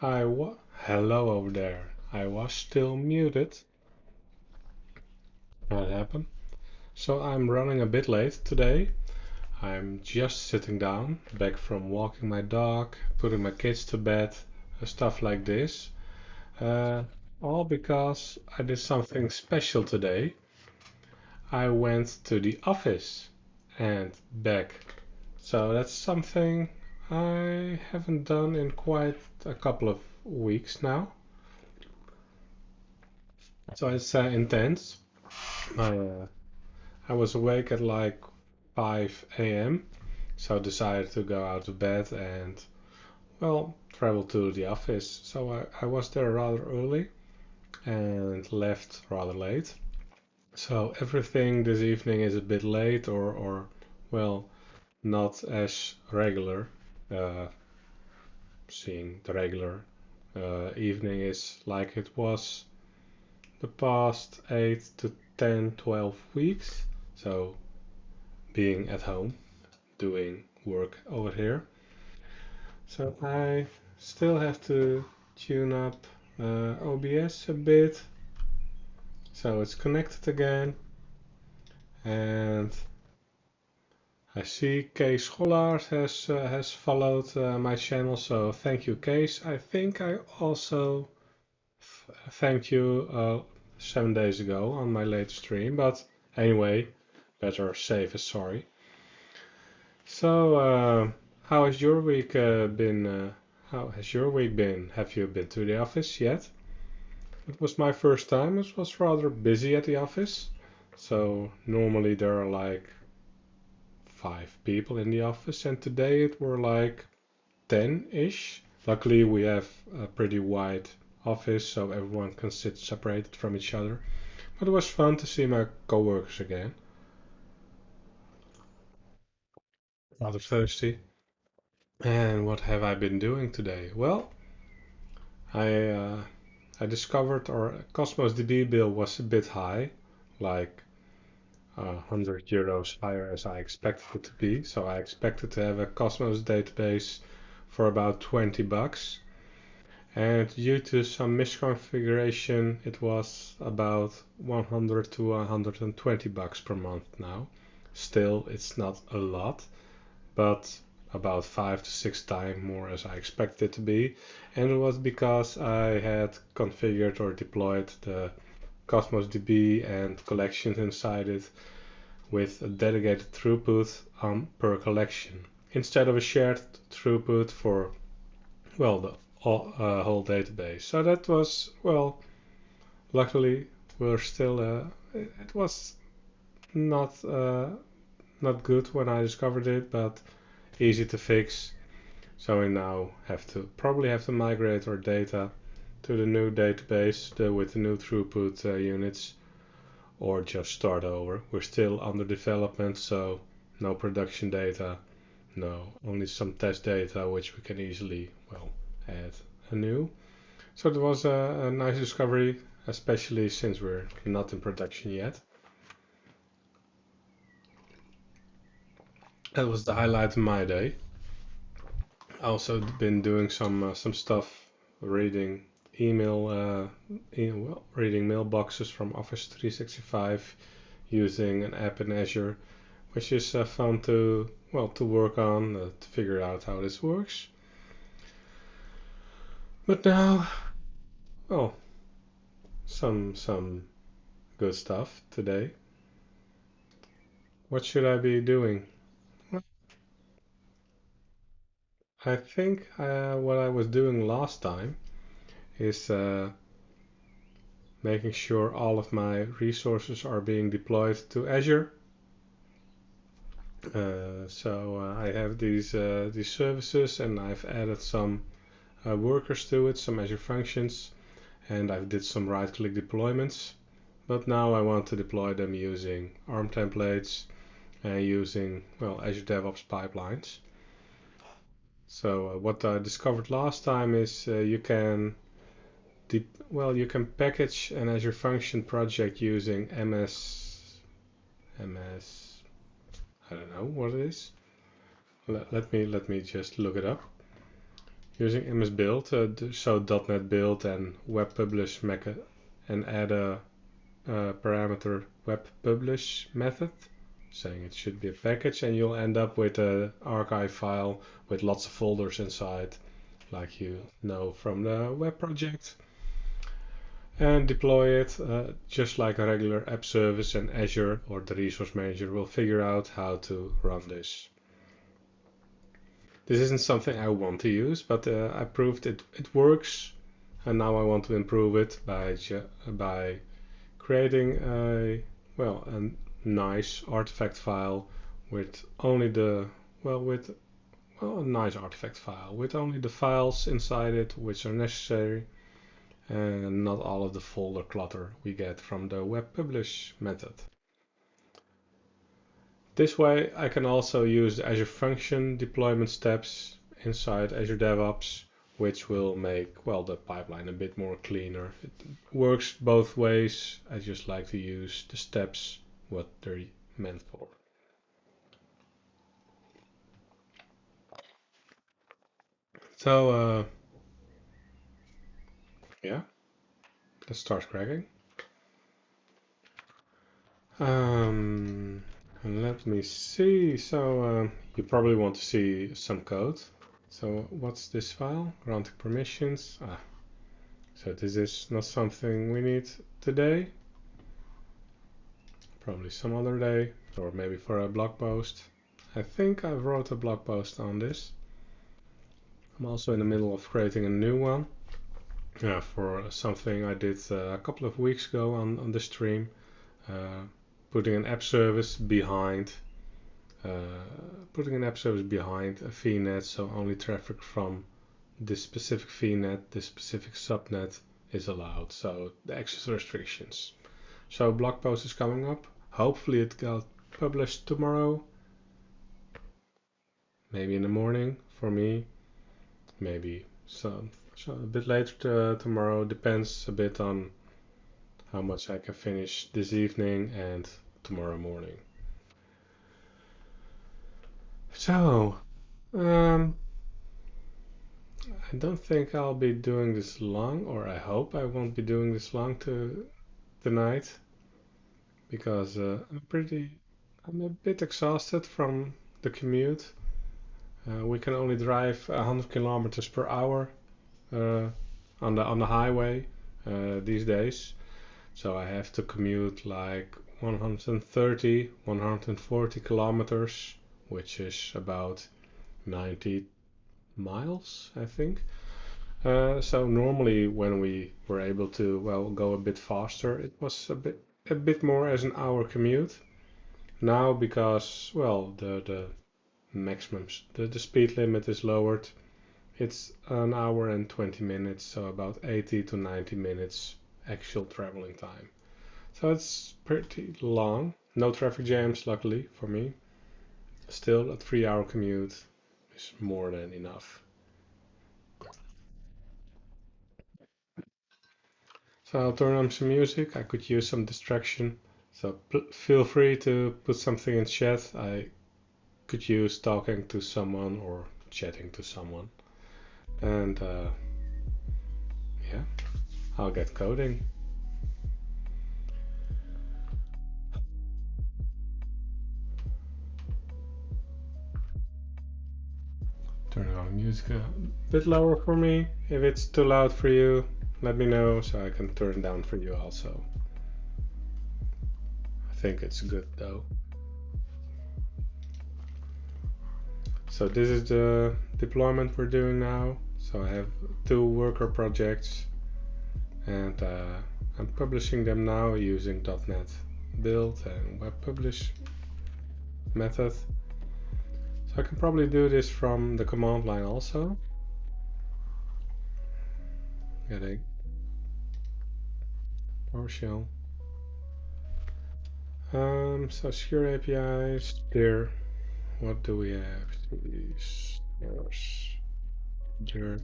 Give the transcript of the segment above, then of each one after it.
Hello over there. I was still muted. That happened. So I'm running a bit late today. I'm just sitting down, back from walking my dog, putting my kids to bed, stuff like this. Uh, all because I did something special today. I went to the office and back. So that's something I haven't done in quite a couple of weeks now. So it's intense. I I was awake at like 5 a.m., so I decided to go out of bed and, well, travel to the office. So I was there rather early and left rather late. So everything this evening is a bit late or well, not as regular. Uh, Seeing the regular evening is like it was the past 8 to 10, 12 weeks. So being at home, doing work over here. So I still have to tune up OBS a bit. So it's connected again. And I see Kees Schollaert has followed my channel. So thank you, Kees. I think I also thanked you 7 days ago on my latest stream. But anyway, better safe as sorry. So, how has your week been? How has your week been? Have you been to the office yet? It was my first time. It was rather busy at the office. So normally there are like 5 people in the office, and today it were like 10-ish. Luckily, we have a pretty wide office, so everyone can sit separated from each other. But it was fun to see my coworkers again. Rather thirsty. And what have I been doing today? Well, I uh, I discovered our Cosmos DB bill was a bit high, like 100 euros higher as I expected it to be. So I expected to have a Cosmos database for about 20 bucks. And due to some misconfiguration, it was about 100 to 120 bucks per month now. Still, it's not a lot, but about 5 to 6 times more as I expected it to be. And it was because I had configured or deployed the Cosmos DB and collections inside it with a dedicated throughput per collection instead of a shared throughput for, well, the whole database. So that was, well, luckily we're still, it was not, not good when I discovered it, but easy to fix. So we now probably have to migrate our data to the new database with the new throughput units, or just start over. We're still under development, so no production data, no, only some test data which we can easily, well, add anew. So it was a nice discovery, especially since we're not in production yet. That was the highlight of my day. I also been doing some stuff, reading reading mailboxes from Office 365 using an app in Azure, which is fun to, well, to work on, to figure out how this works. But now, well, some good stuff today. What should I be doing? Well, I think what I was doing last time is making sure all of my resources are being deployed to Azure. I have these services, and I've added some workers to it, some Azure functions, and I've did some right-click deployments. But now I want to deploy them using ARM templates and using, well, Azure DevOps pipelines. So what I discovered last time is you can package an Azure Function project using MS. I don't know what it is. Let me just look it up. using MS Build, so .NET Build and web publish method, and add a parameter web publish method, saying it should be a package, and you'll end up with an archive file with lots of folders inside, like you know from the web project, and deploy it just like a regular app service, and Azure or the resource manager will figure out how to run this. This isn't something I want to use, but I proved it works, and now I want to improve it by creating a nice artifact file with only the a nice artifact file with only the files inside it which are necessary, and not all of the folder clutter we get from the web publish method. This way I can also use the Azure function deployment steps inside Azure DevOps, which will make, well, the pipeline a bit more cleaner. It works both ways. I just like to use the steps, what they're meant for. So, yeah, let's start cracking. Um, Let me see. So, you probably want to see some code. So, what's this file? Granting permissions. So this is not something we need today. Probably some other day, or maybe for a blog post. I think I wrote a blog post on this. I'm also in the middle of creating a new one for something I did a couple of weeks ago on the stream, putting an app service behind a VNet, so only traffic from this specific VNet, this specific subnet is allowed. So the access restrictions. So blog post is coming up. Hopefully it got published tomorrow. Maybe in the morning for me. Maybe so a bit later tomorrow. Depends a bit on how much I can finish this evening and tomorrow morning. So, I don't think I'll be doing this long, or I hope I won't be doing this long tonight, because I'm a bit exhausted from the commute. We can only drive 100 kilometers per hour uh, on the highway these days. So I have to commute like 130, 140 kilometers, which is about 90 miles, I think. So normally when we were able to, well, go a bit faster, it was a bit more as an hour commute. Now because, well, the maximum the speed limit is lowered, it's an hour and 20 minutes, so about 80 to 90 minutes actual traveling time. So it's pretty long. No traffic jams, luckily for me. Still, a 3 hour commute is more than enough. So I'll turn on some music. I could use some distraction. So feel free to put something in chat. I could use talking to someone or chatting to someone. And yeah, I'll get coding. Turn on music a bit lower for me. If it's too loud for you, let me know so I can turn down for you also. I think it's good though. So this is the deployment we're doing now. So I have two worker projects, and I'm publishing them now using .NET Build and Web Publish method. So I can probably do this from the command line also. Getting PowerShell. So secure APIs. There. What do we have? These. There.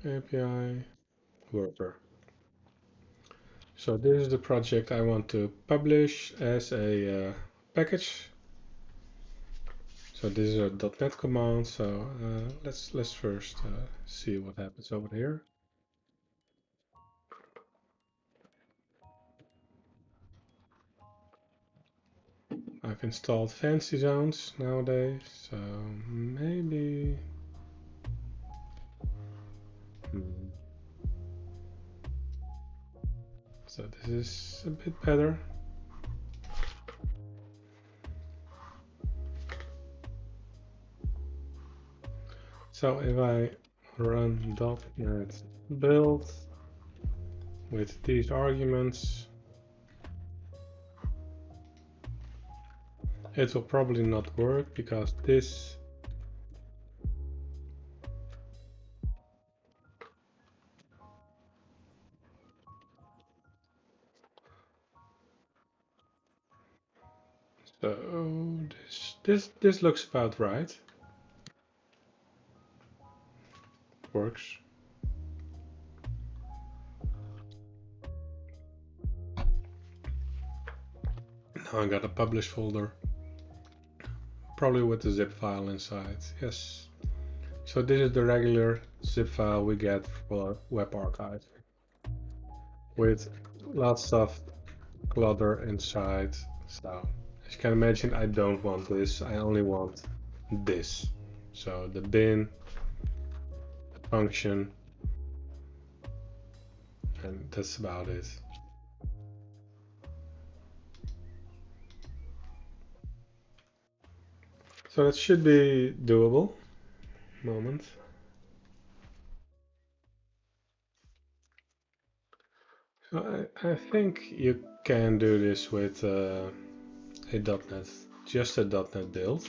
API worker. So this is the project I want to publish as a package. So this is a .NET command. So let's first see what happens over here. I've installed fancy zones nowadays, so maybe. So this is a bit better. So if I run .NET build with these arguments, it will probably not work because this so this looks about right. Works. Now I got a publish folder, probably with the zip file inside. Yes. So this is the regular zip file we get for web archive with lots of clutter inside. So as you can imagine, I don't want this. I only want this. So the bin, the function, and that's about it. So that should be doable. Moment. So I think you can do this with a .NET, just a .NET build.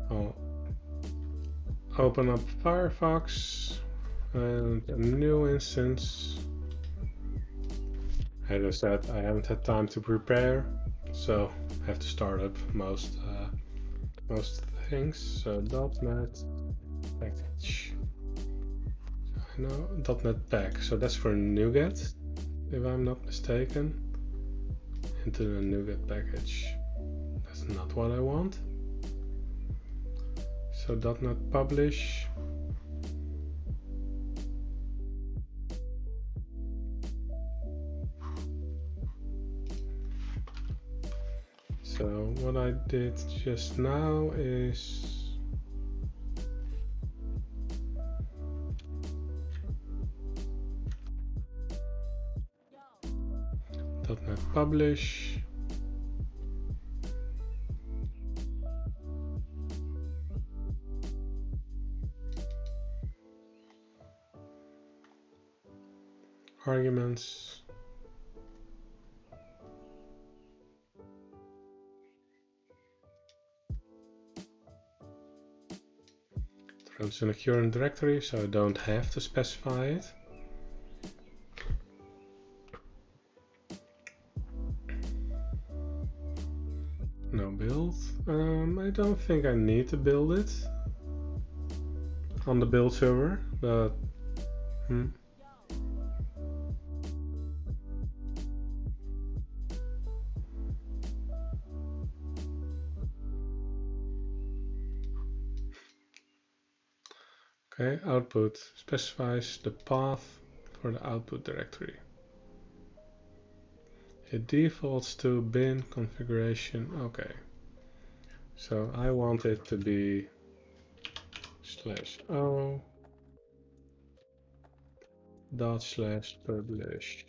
I'll open up Firefox and a new instance. As I said, I haven't had time to prepare, so I have to start up most things. So .NET package. I know .NET pack, so that's for NuGet, if I'm not mistaken. Into the NuGet package. That's not what I want. So .NET publish. So what I did just now is .NET publish. Arguments. Runs in a current directory, so I don't have to specify it. No build. I don't think I need to build it on the build server, but okay, output specifies the path for the output directory. It defaults to bin configuration. Okay, so I want it to be /o /publish.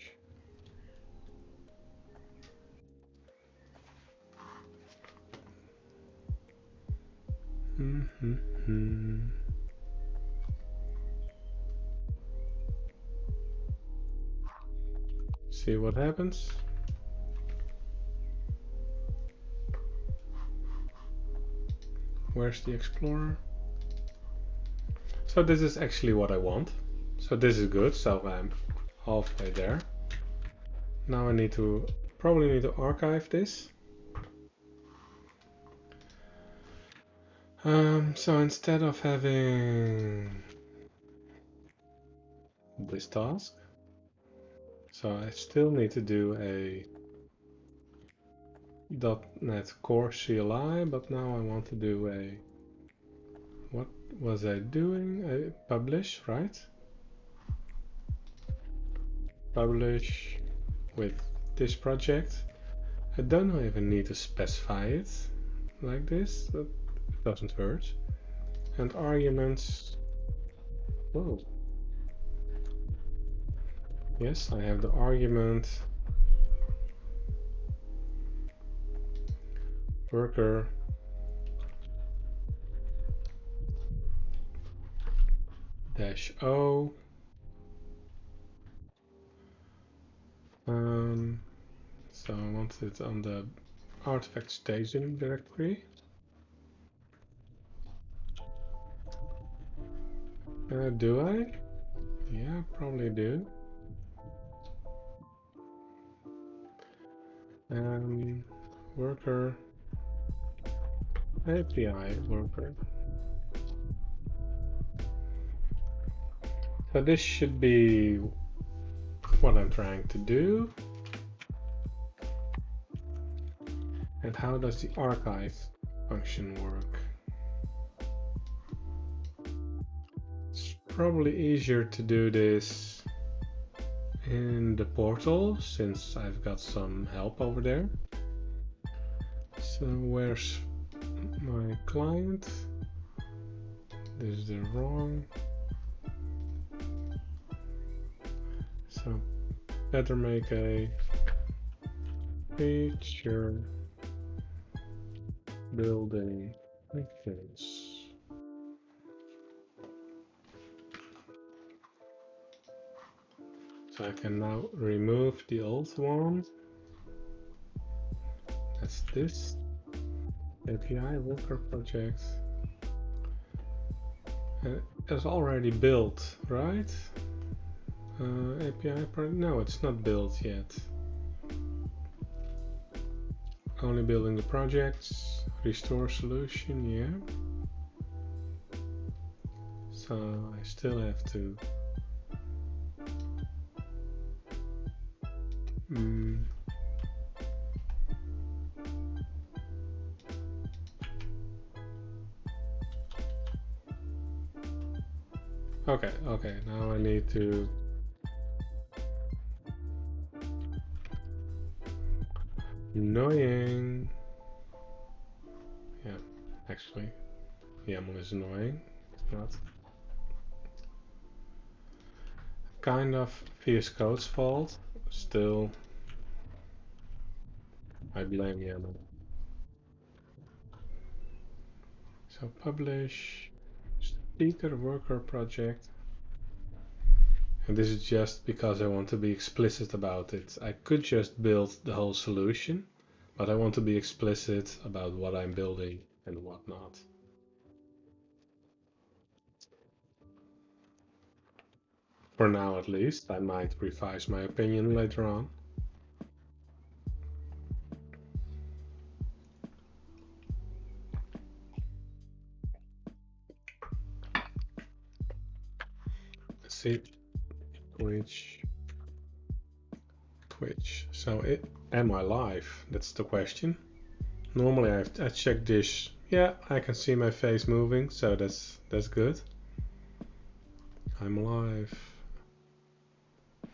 See what happens. Where's the Explorer? So this is actually what I want. So this is good, so I'm halfway there. Now I probably need to archive this. So instead of having this task. So I still need to do a .NET Core CLI, but now I want to do a, what was I doing? A publish, right? Publish with this project. I don't even need to specify it like this, that doesn't hurt. And arguments, whoa. Yes, I have the argument worker -o. So I want it on the artifact staging directory. Do I? Yeah, probably do. Worker API worker. So this should be what I'm trying to do. And how does the archive function work? It's probably easier to do this in the portal since I've got some help over there. So where's my client? This is the wrong. So better make a feature building like this. So I can now remove the old one. That's this API worker project. It's already built, right? API project? No, it's not built yet. Only building the projects. Restore solution, yeah. So I still have to okay, now I need to annoying. Yeah, actually, YAML is annoying. It's not. Kind of VS Code's fault. Still, I blame YAML. So publish speaker worker project. And this is just because I want to be explicit about it. I could just build the whole solution, but I want to be explicit about what I'm building and whatnot. For now, at least. I might revise my opinion later on. Let's see. Twitch. So am I live? That's the question. Normally I check this. Yeah, I can see my face moving, so that's good. I'm live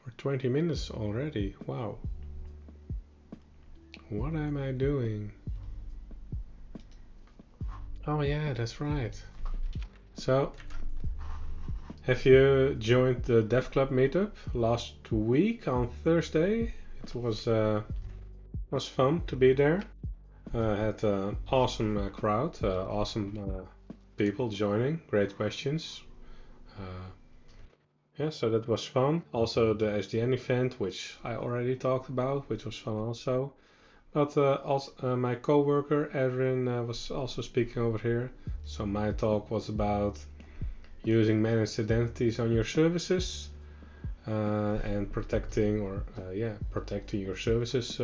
for 20 minutes already. Wow. What am I doing? Oh yeah, that's right. So, have you joined the Dev Club meetup last week on Thursday? It was fun to be there. Had an awesome crowd, awesome people joining, great questions. Yeah, so that was fun. Also the SDN event, which I already talked about, which was fun also. But also, my coworker Adrian was also speaking over here. So my talk was about using managed identities on your services and protecting your services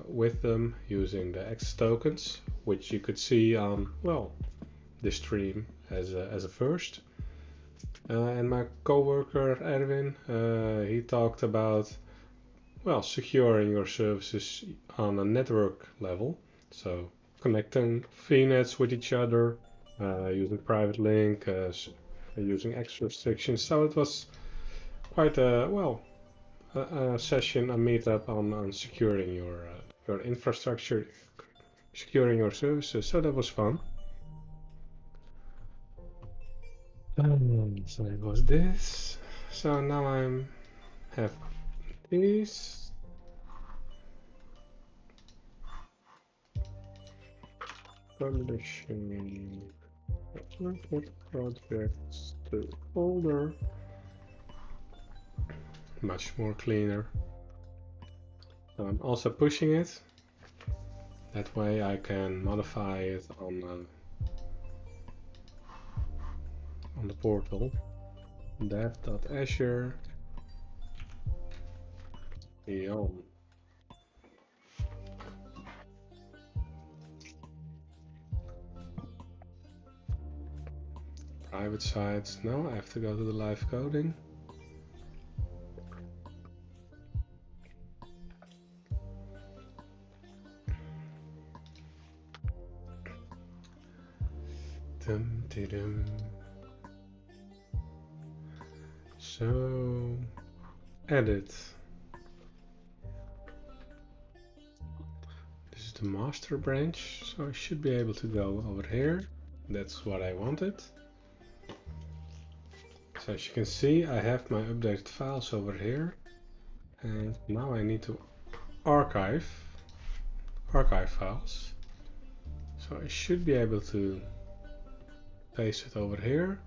with them using the access tokens, which you could see on this stream as a first. And my coworker Erwin, he talked about, well, securing your services on a network level. So connecting VNets with each other, using private link, using X restrictions. So it was quite a session, a meetup on securing your infrastructure, securing your services. So that was fun. So it was this. So now I'm have these. Publishing projects to folder. Much more cleaner. So I'm also pushing it. That way I can modify it on the portal. Dev.azure beyond. Private sites. No, I have to go to the live coding. So edit. This is the master branch, so I should be able to go over here. That's what I wanted. So as you can see, I have my updated files over here, and now I need to archive files. So I should be able to paste it over here,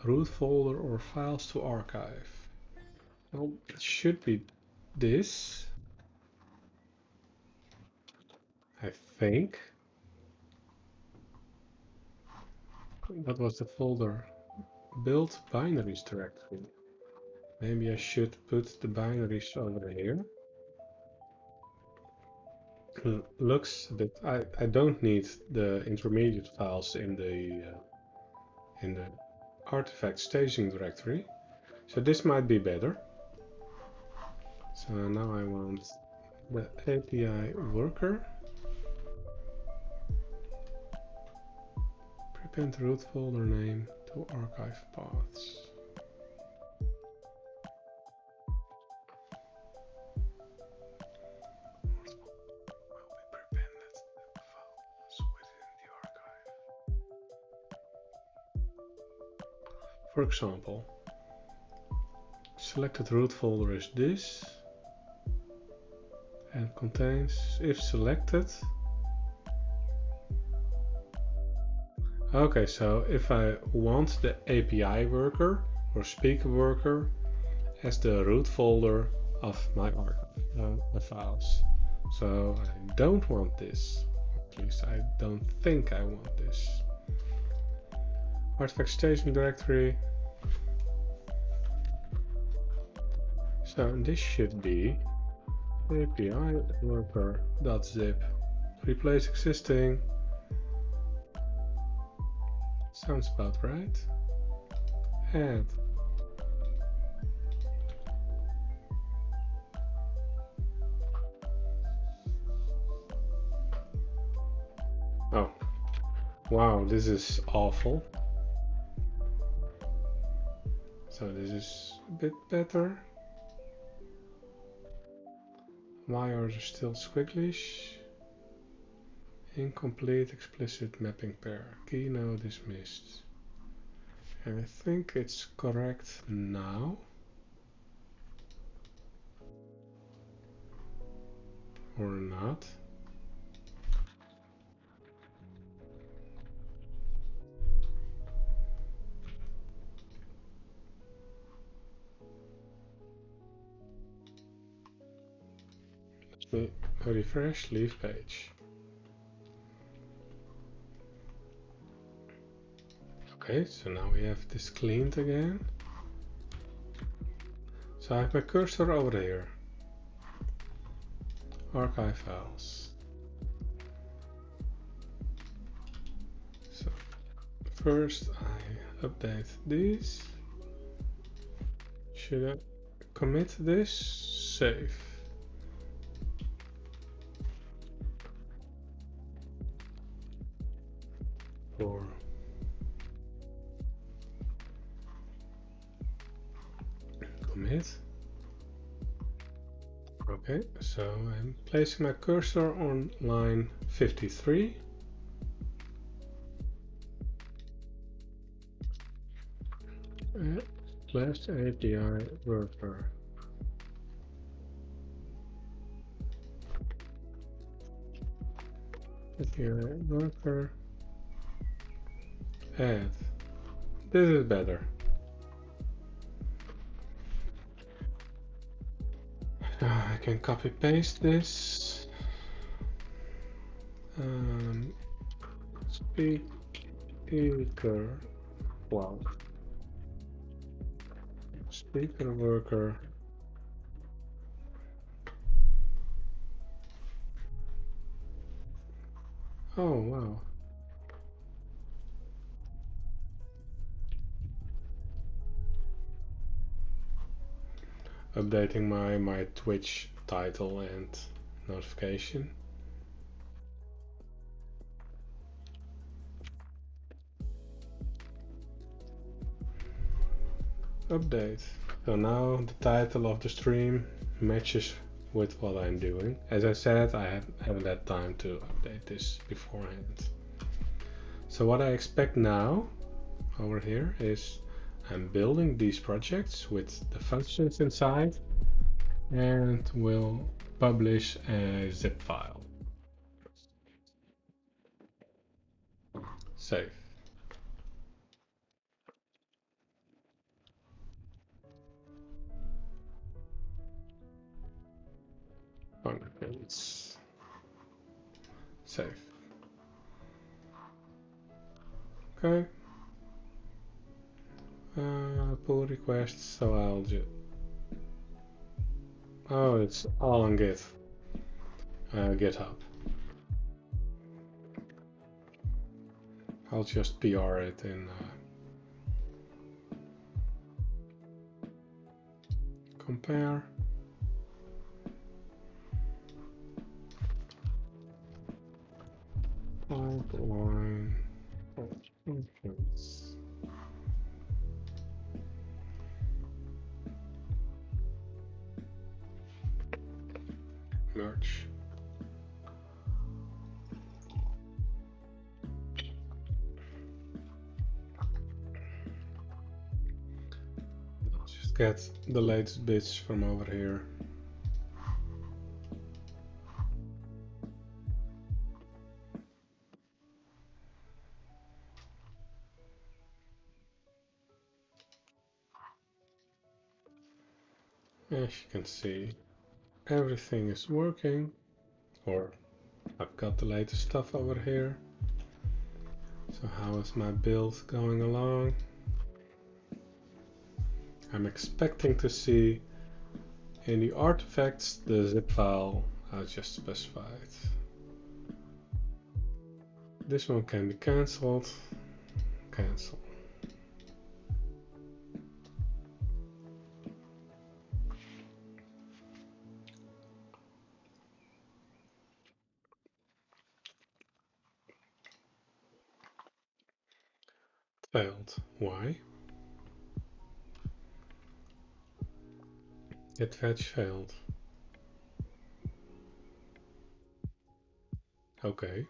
root folder or files to archive. Well, it should be this, I think. That was the folder build binaries directory. Maybe I should put the binaries over here. Looks a bit. I don't need the intermediate files in the artifact staging directory, so this might be better. So now I want the API worker. Prepend root folder name to archive paths. For example, selected root folder is this and contains, if selected. Okay, so if I want the API worker or speaker worker as the root folder of my archive, files. So I don't want this, at least I don't think I want this. Artifact staging directory. So this should be API worker.zip. Replace existing. Sounds about right. Add. Oh, wow, this is awful. So this is a bit better. Why are there still squigglies? Incomplete explicit mapping pair. Key no dismissed. And I think it's correct now. Or not. Let me refresh, leave page. Okay, so now we have this cleaned again. So I have my cursor over here. Archive files. So first I update these. Should I commit this? Save. Or commit. Okay, so I'm placing my cursor on line 53. Slash API worker. API worker. Add. This is better. I can copy paste this. Speaker. Wow. Speaker worker. Oh wow. Updating my Twitch title and notification. Update. So now the title of the stream matches with what I'm doing. As I said, I haven't had time to update this beforehand. So what I expect now over here is I'm building these projects with the functions inside and will publish a zip file. Save. Functions. Save. Okay. Pull requests, so I'll just... Oh, it's all on GitHub. I'll just PR it in compare. Pipeline functions. Merge. I'll just get the latest bits from over here. As you can see, everything is working, or I've got the latest stuff over here. So how is my build going along? I'm expecting to see in the artifacts the zip file I just specified. This one can be cancelled. Cancel. Failed. Why? Get fetch failed. Okay.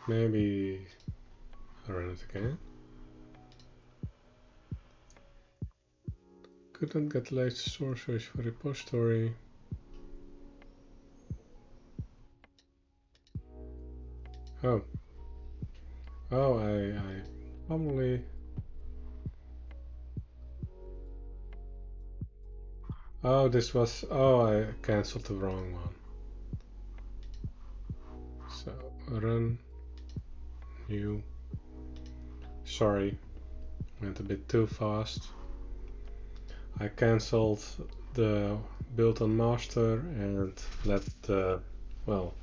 Maybe I'll run it again. Couldn't get the latest sources for repository. Oh. Oh, I probably... Oh, this was... Oh, I cancelled the wrong one. So, run... New... Sorry, went a bit too fast. I cancelled the build on master and let the... Well...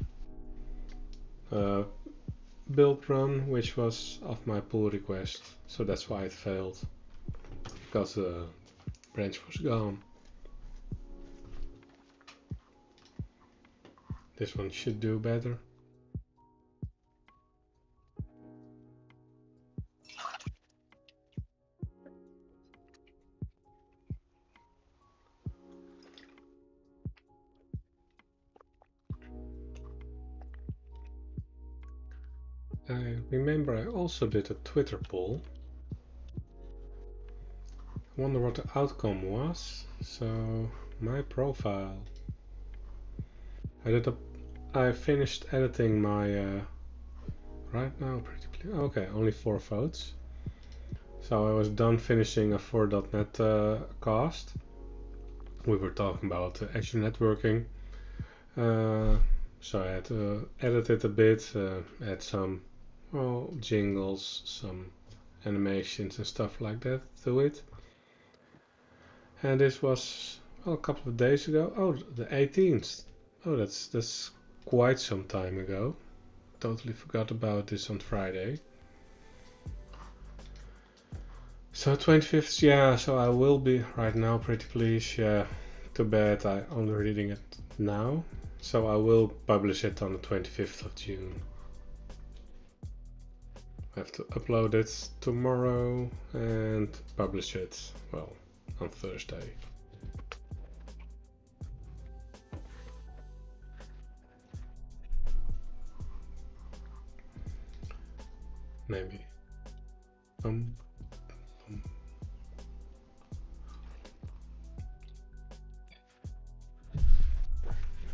build run, which was of my pull request, so that's why it failed, because the branch was gone. This one should do better. I remember I also did a Twitter poll. I wonder what the outcome was. So my profile. I finished editing my right now pretty. Okay, only 4 votes. So I was done finishing a 4.net cast. We were talking about Azure networking. So I had to edit it a bit, add some jingles, some animations and stuff like that to it. And this was a couple of days ago. Oh, the 18th. Oh, that's quite some time ago. Totally forgot about this on Friday. So 25th, yeah. So I will be right now. Pretty please, yeah. Too bad I'm only reading it now. So I will publish it on the 25th of June. I have to upload it tomorrow and publish it, well, on Thursday. Maybe.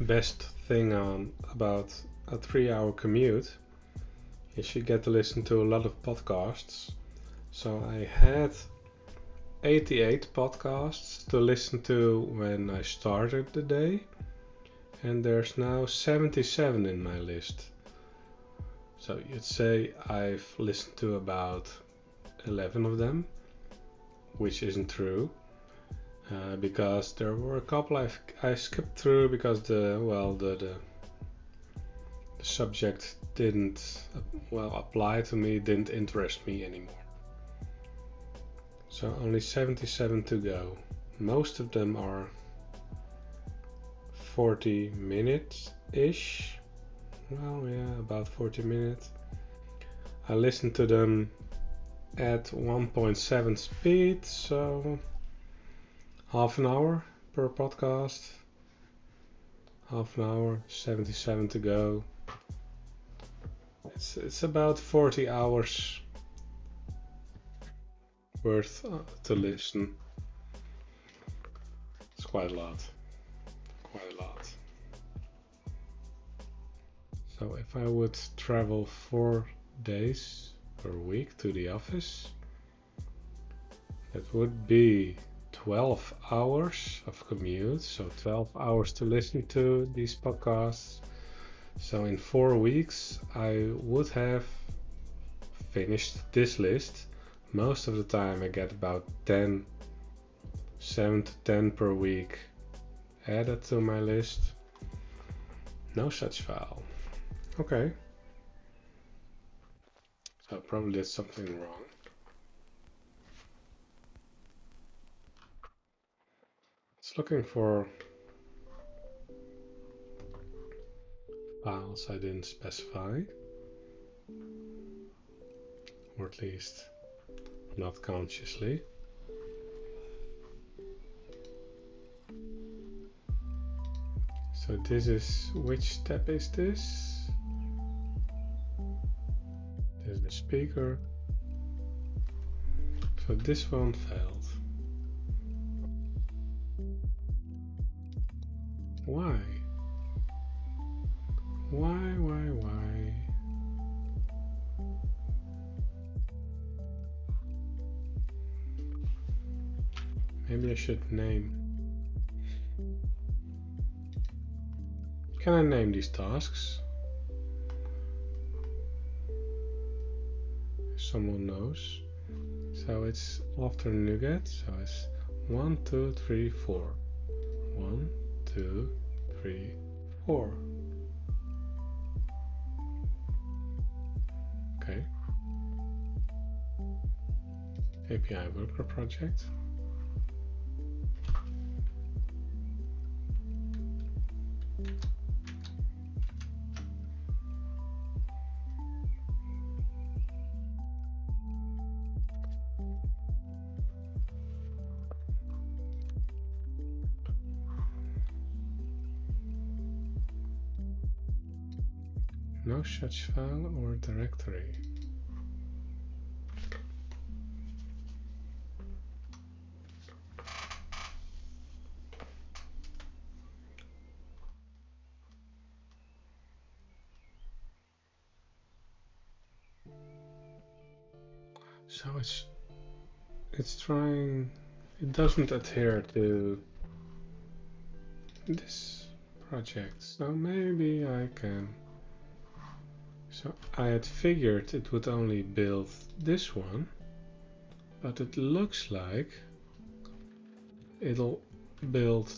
Best thing about a 3-hour commute is you get to listen to a lot of podcasts. So I had 88 podcasts to listen to when I started the day, and there's now 77 in my list. So you'd say I've listened to about 11 of them, which isn't true, because there were a couple I skipped through because the subject didn't apply to me, didn't interest me anymore. So only 77 to go. Most of them are 40 minutes-ish. Well, yeah, about 40 minutes. I listened to them at 1.7 speed, so half an hour per podcast. Half an hour, 77 to go. It's about 40 hours worth to listen. It's quite a lot. Quite a lot. So if I would travel 4 days per week to the office, that would be 12 hours of commute, so 12 hours to listen to these podcasts. So in 4 weeks I would have finished this list. Most of the time I get about 7 to 10 per week added to my list. No such file. Okay. So I probably did something wrong. It's looking for files I didn't specify, or at least not consciously. So this is, which tab is this? This is the speaker. So this one failed. Why? Why? Maybe I should name. Can I name these tasks? If someone knows. So it's after NuGet, so it's 1, 2, 3, 4. 1, 2, 3, 4. Okay. API worker project. No such file or directory. So it's trying, it doesn't adhere to this project, so maybe I can. So I had figured it would only build this one, but it looks like it'll build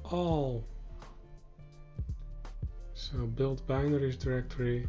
all. So build binaries directory.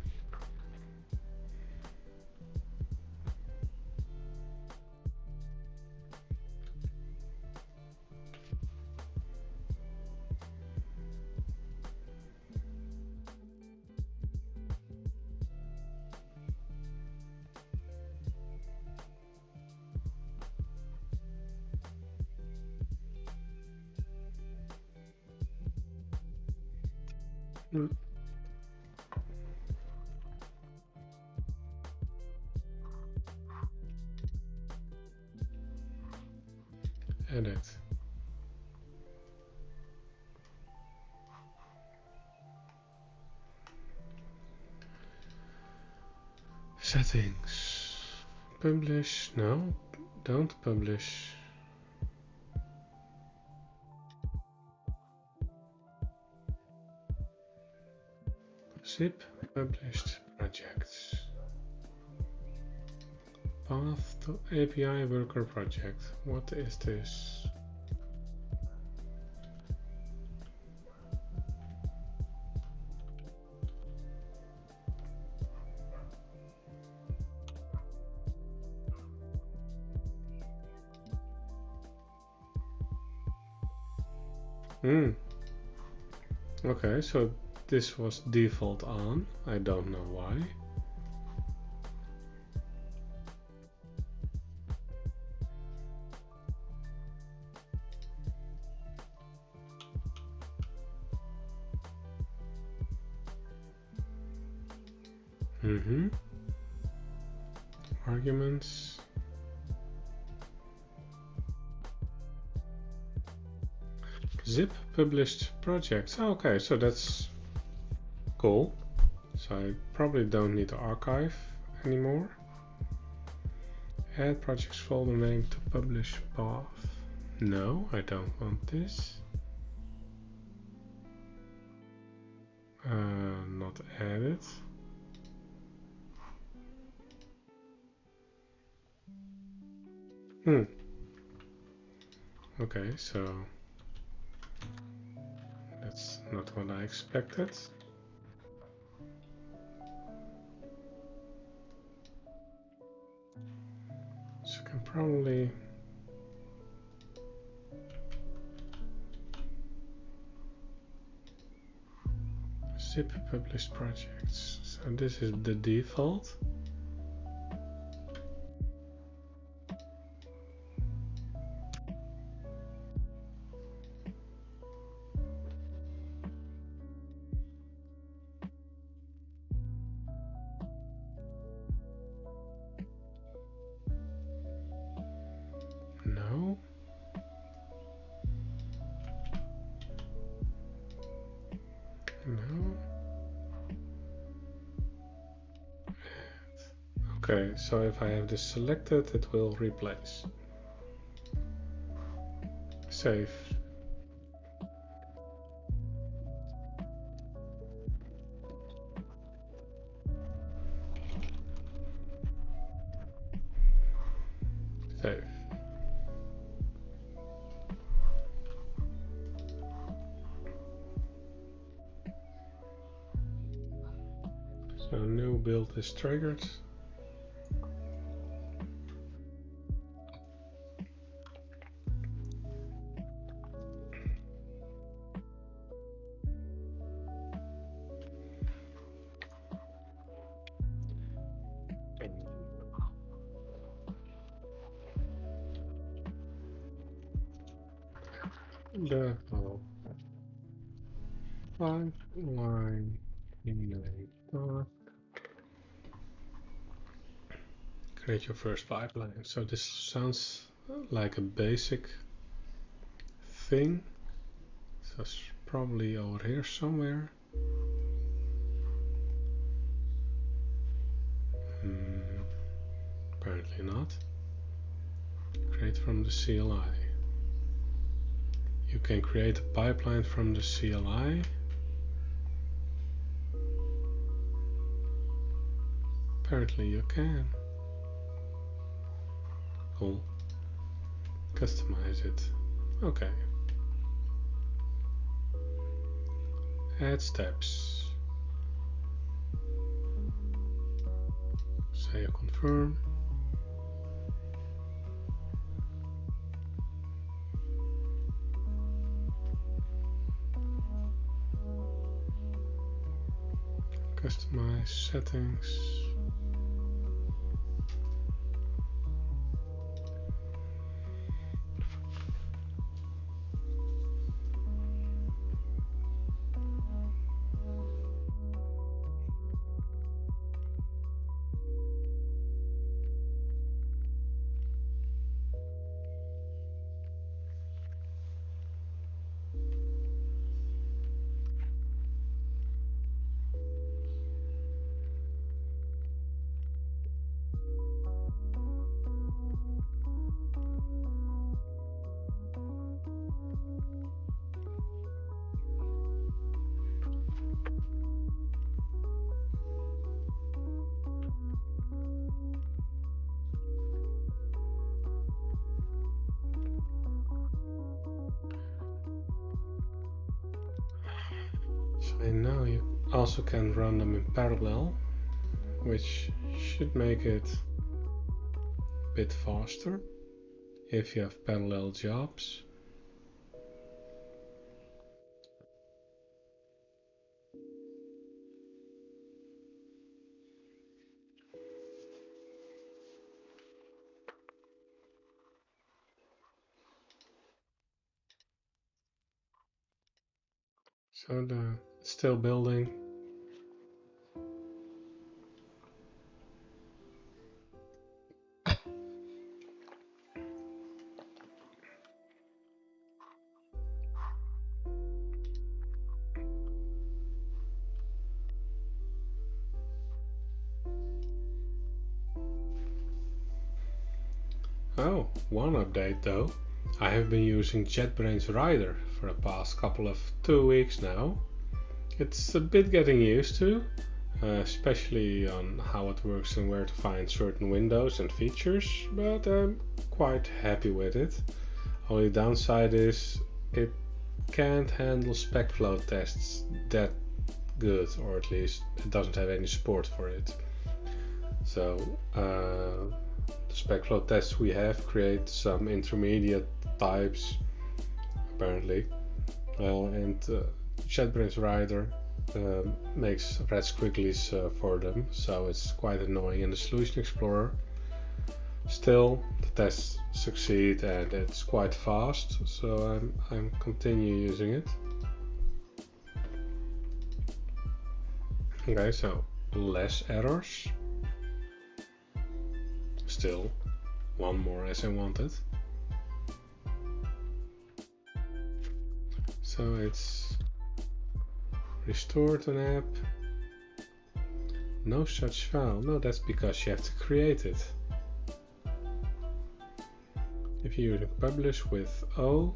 Edit. Settings. Publish. No, don't publish. Zip published projects. Path to API worker project. What is this? Okay, so this was default on. I don't know why. Arguments. Zip published projects. Okay, so that's cool. So I probably don't need to archive anymore. Add projects folder name to publish path. No, I don't want this. Not added. Okay, so that's not what I expected. So I can probably zip published projects. So this is the default. No. No. Okay, so if I have this selected, it will replace. Save. Save. So new build is triggered. The whole pipeline in a create your first pipeline. So this sounds like a basic thing. So it's probably over here somewhere. Apparently not. Create from the CLI. You can create a pipeline from the CLI. Apparently you can. Cool. Customize it. Okay. Add steps. Say you confirm. Customize settings. And now you also can run them in parallel, which should make it a bit faster if you have parallel jobs. So it's still building. Oh, one update though. I have been using JetBrains Rider for the past couple of 2 weeks now. It's a bit getting used to, especially on how it works and where to find certain windows and features, but I'm quite happy with it. Only downside is it can't handle spec flow tests that good, or at least it doesn't have any support for it. So the spec flow tests we have create some intermediate types apparently, and JetBrains Rider makes red squigglies for them, so it's quite annoying in the Solution Explorer. Still, the tests succeed and it's quite fast, so I'm continue using it. Okay, so less errors. Still, one more as I wanted. So it's restored an app. No such file. No, that's because you have to create it. If you use publish with O,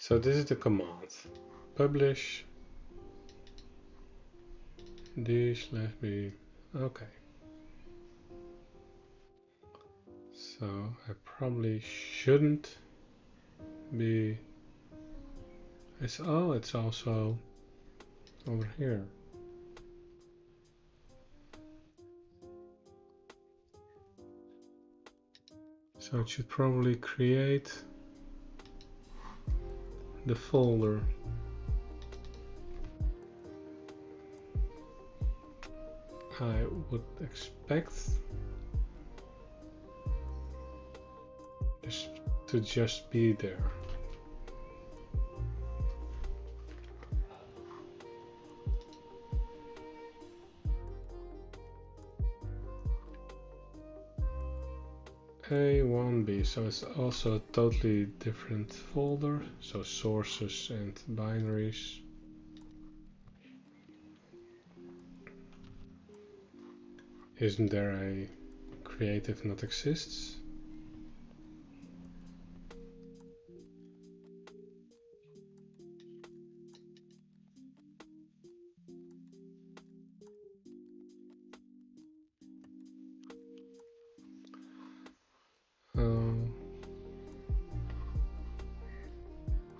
So this is the command. Publish d/b. Okay. So I probably shouldn't be. It's also over here. So it should probably create the folder. I would expect this to just be there. A1B, so it's also a totally different folder, so sources and binaries. Isn't there a creative not exists?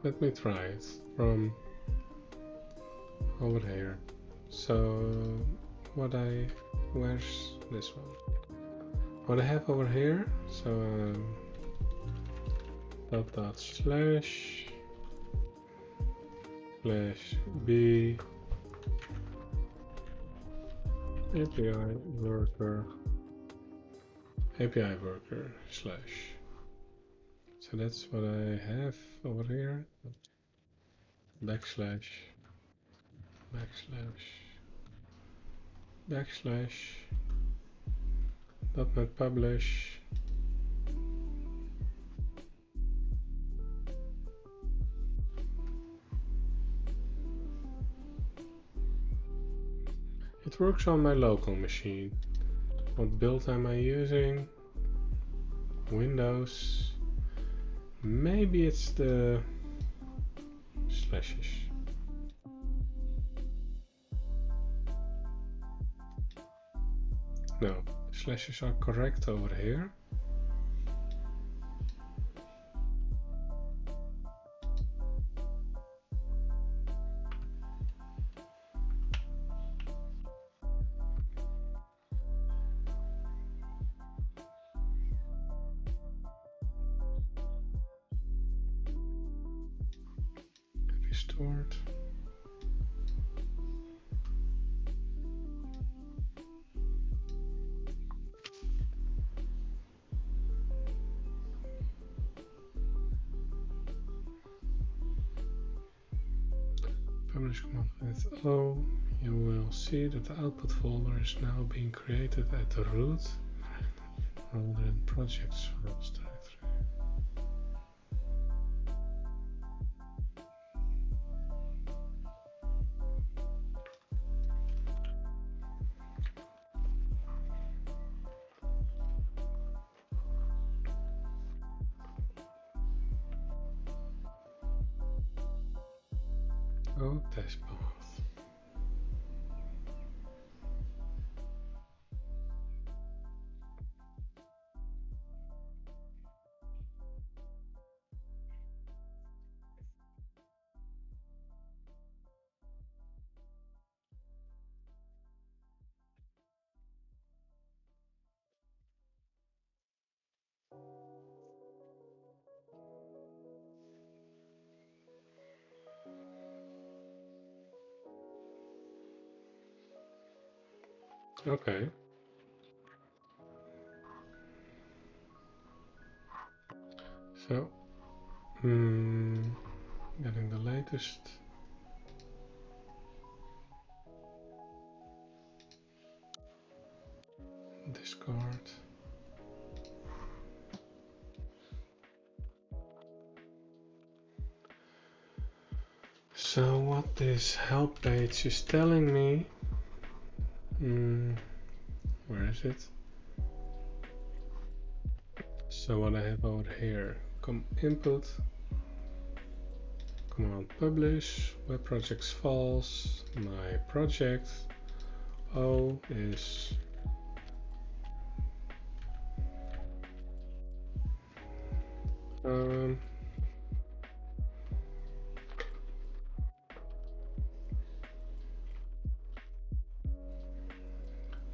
Let me try it from over here. So where's this one? What I have over here, so dot slash b API worker slash. So that's what I have over here. Backslash .NET publish. It works on my local machine. What build am I using? Windows. Maybe it's the slashes. No, slashes are correct over here. Stored. Publish command with O. You will see that the output folder is now being created at the root rather than projects files directory. Oh, test path. Okay. So, getting the latest. Discard. So what this help page is telling me, where is it? So what I have over here, input, command publish, web projects false, my project O is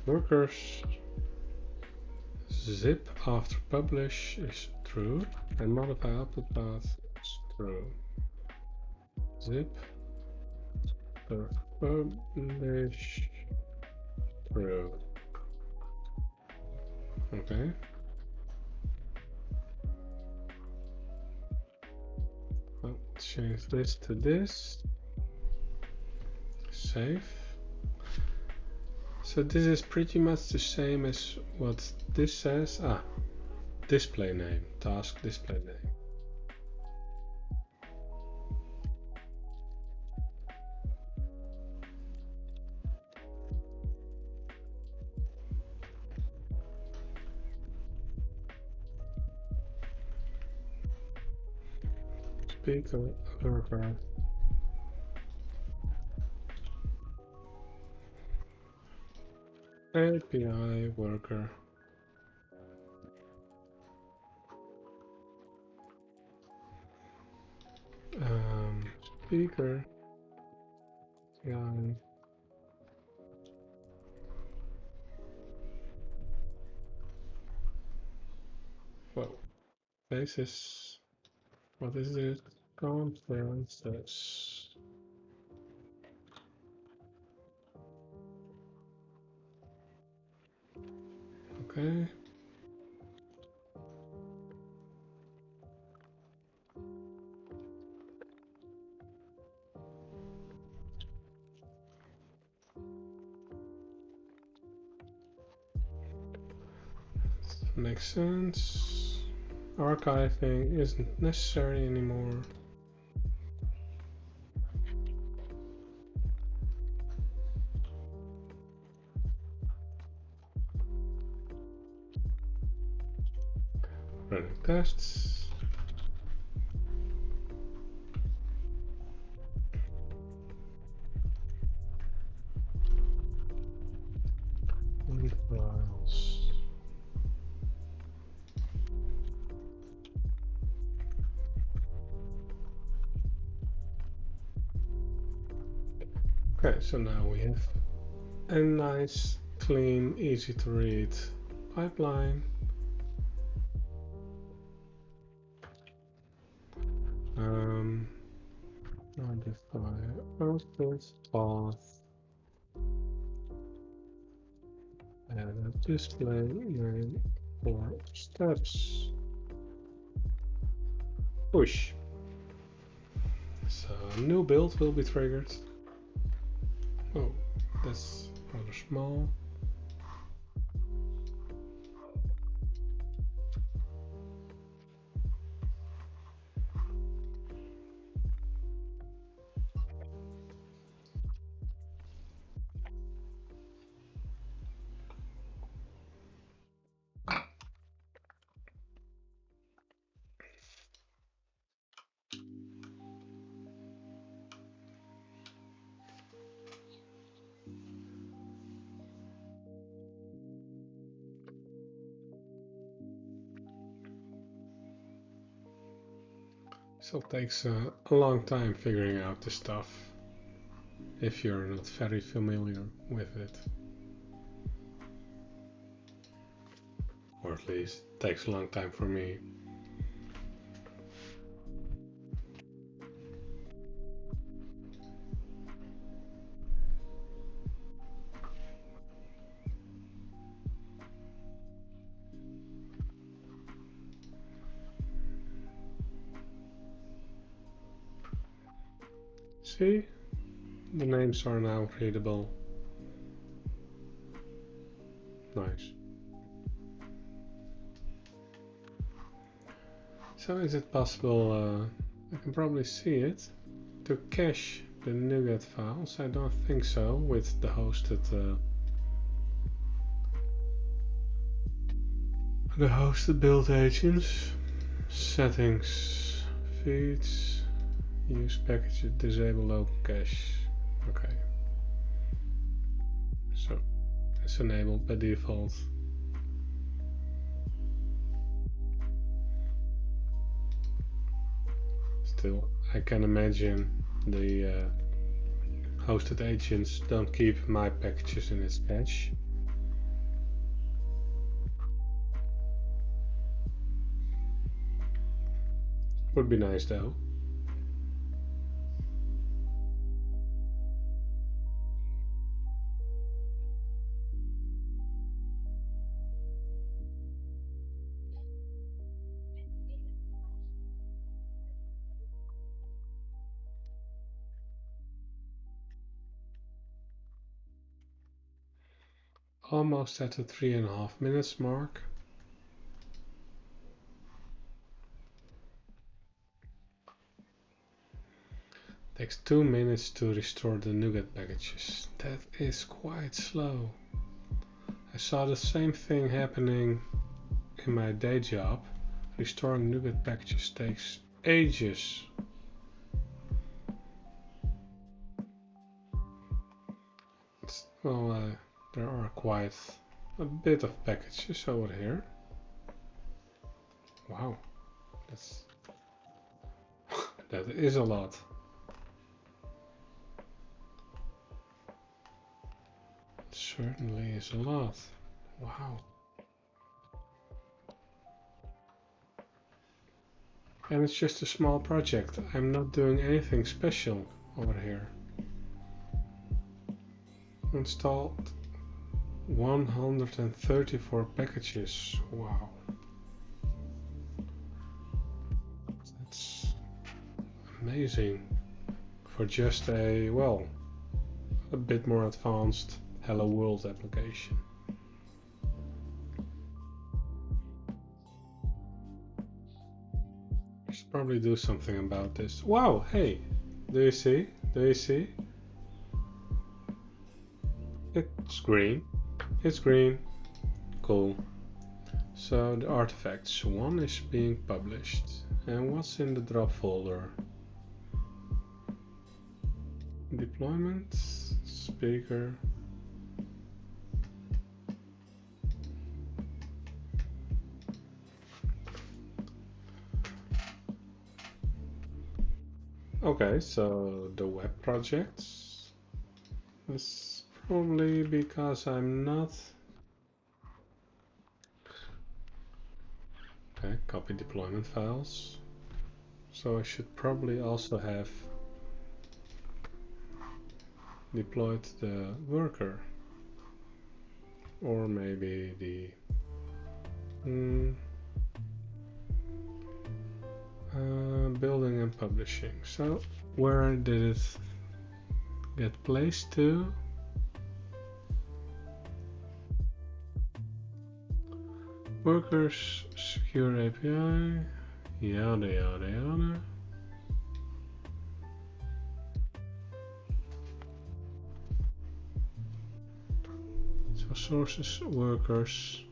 workers zip after publish is true and modify output path is true. Zip after publish true. Okay. I'll change this to this. Save. So this is pretty much the same as what this says. Display name, task display name. Speaker worker. API worker. Speaker. API. Whoa. Basis. What is it? Conferences. Okay. Makes sense. Archiving isn't necessary anymore. Running tests. Files. Okay, so now we have a nice, clean, easy to read pipeline. Modify output path and a display name for steps. Push. So a new build will be triggered. Oh, that's rather small. So it takes a long time figuring out this stuff if you're not very familiar with it. Or at least it takes a long time for me. See? The names are now readable. Nice. So is it possible, I can probably see it, to cache the NuGet files? I don't think so with the hosted build agents. Settings, feeds, Use package, disable local cache. Okay. So it's enabled by default. Still, I can imagine the hosted agents don't keep my packages in its cache. Would be nice though. Almost at the 3.5 minutes mark. Takes 2 minutes to restore the NuGet packages. That is quite slow. I saw the same thing happening in my day job. Restoring NuGet packages takes ages. Well, there are quite a bit of packages over here. Wow, that is a lot. It certainly is a lot. Wow. And it's just a small project. I'm not doing anything special over here. Installed 134 packages. Wow. That's amazing for just a, well, a bit more advanced Hello World application. I should probably do something about this. Wow, hey, do you see? Do you see? It's green. It's green. Cool. So the artifacts, one is being published. And what's in the drop folder? Deployment, speaker. Okay, so the web projects. That's probably because I'm not. Okay, copy deployment files. So I should probably also have deployed the worker. Or maybe the building and publishing. So where did it get placed to? Workers, secure API, yada yada yada. So sources, workers.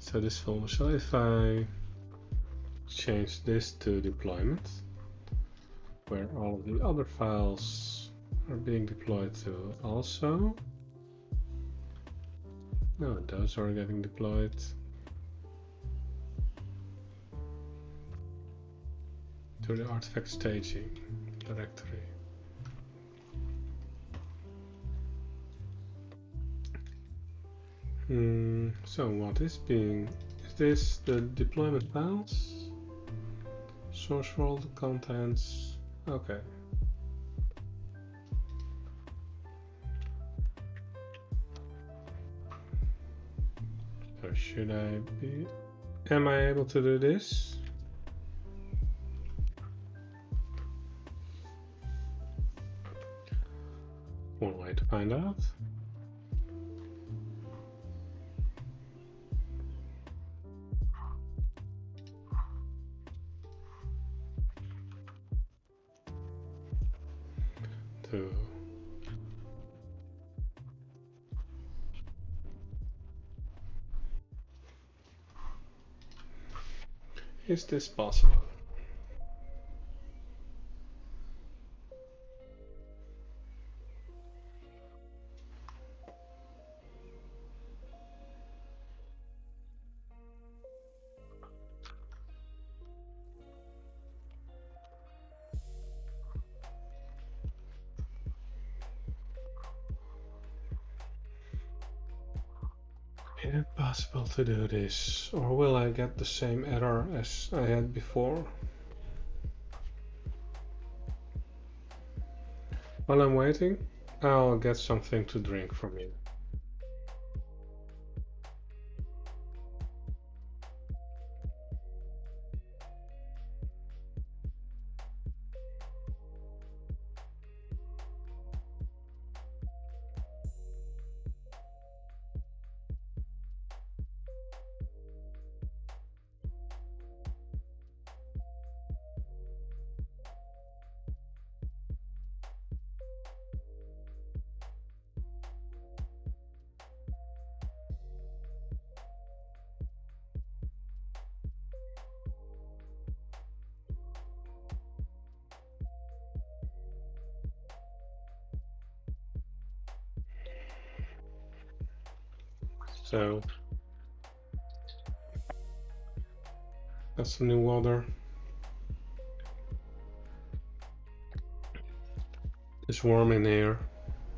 So this folder. So if I change this to deployment, where all of the other files are being deployed to also. No, those are getting deployed. To the artifact staging directory. So what is being, is this the deployment files? Source folder contents, okay. So should I be, am I able to do this? One way to find out. To is this possible? Is it possible to do this, or will I get the same error as I had before? While I'm waiting, I'll get something to drink from you. So that's some new water. It's warm in here.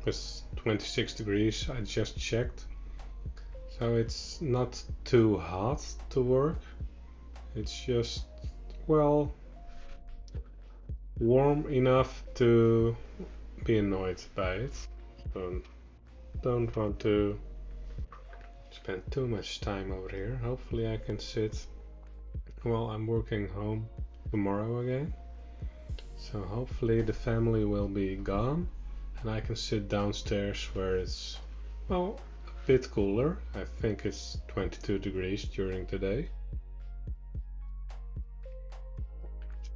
It's 26 degrees. I just checked. So it's not too hot to work. It's just, well, warm enough to be annoyed by it. So don't want to spend too much time over here. Hopefully I can sit while I'm working home tomorrow again. So hopefully the family will be gone and I can sit downstairs where it's, well, a bit cooler. I think it's 22 degrees during the day.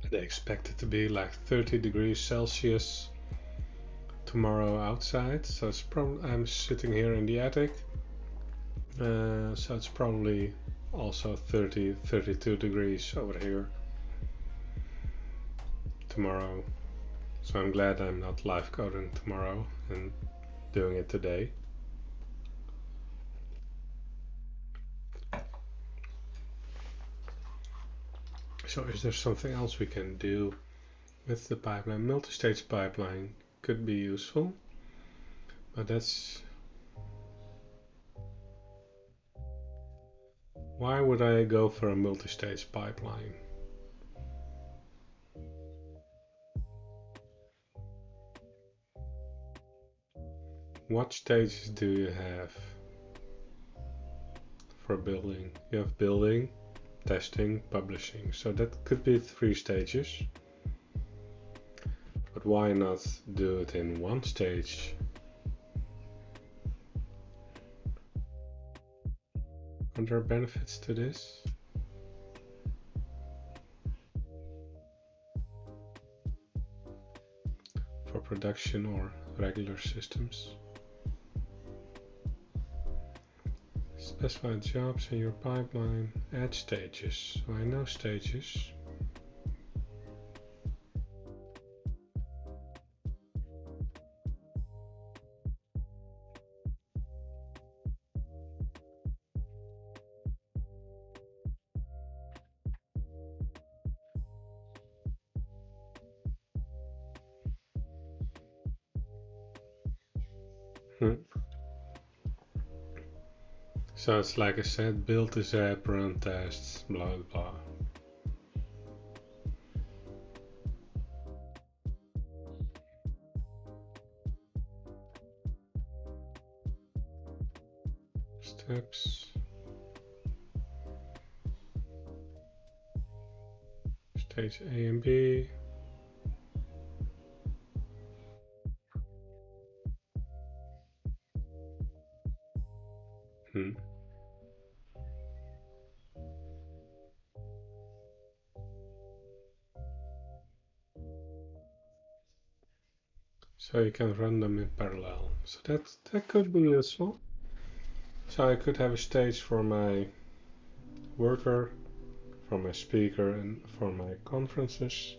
They expect it to be like 30 degrees Celsius tomorrow outside. So it's probably, I'm sitting here in the attic. So it's probably also 32 degrees over here tomorrow. So I'm glad I'm not live coding tomorrow and doing it today. So is there something else we can do with the pipeline? Multi-stage pipeline could be useful, but that's, why would I go for a multi-stage pipeline? What stages do you have for building? You have building, testing, publishing. So that could be 3 stages. But why not do it in one stage? Are there benefits to this? For production or regular systems? Specify jobs in your pipeline. Add stages. So I know stages. So it's like I said, build this app, run tests, blah blah. Steps. Stage A and B. So you can run them in parallel. So that could be useful. So I could have a stage for my worker, for my speaker, and for my conferences.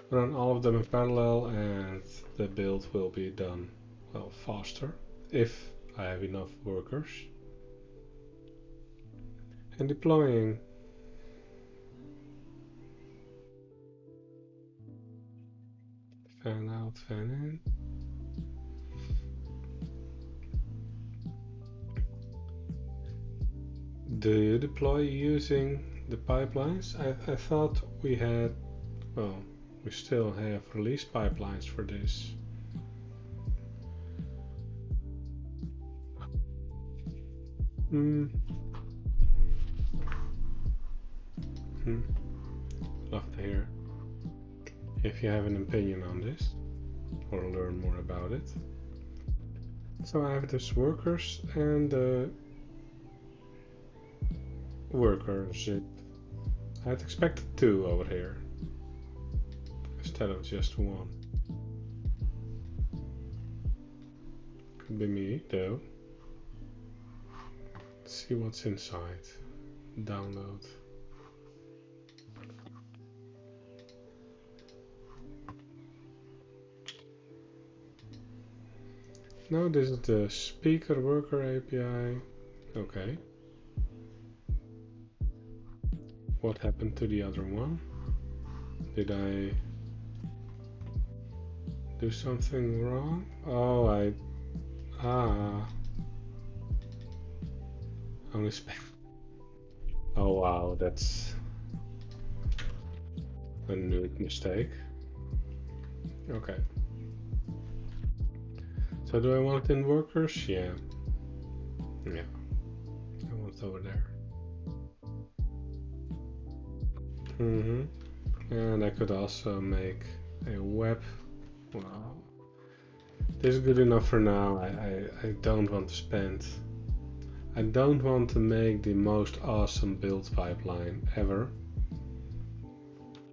Run all of them in parallel, and the build will be done, well, faster if I have enough workers. And deploying. Fan out, fan in. Do you deploy using the pipelines? I thought we had, well, we still have release pipelines for this. Hmm. Love to hear if you have an opinion on this or learn more about it. So I have this workers and the worker zip. I had expected 2 over here instead of just 1. Could be me though. Let's see what's inside. Download. No, this is the speaker worker API. Okay. What happened to the other one? Did I do something wrong? Oh, only spec. Oh wow, that's a new mistake. Okay. So do I want it in workers? Yeah. Yeah. I want it over there. And I could also make a web. Well, this is good enough for now. I don't want to spend. I don't want to make the most awesome build pipeline ever.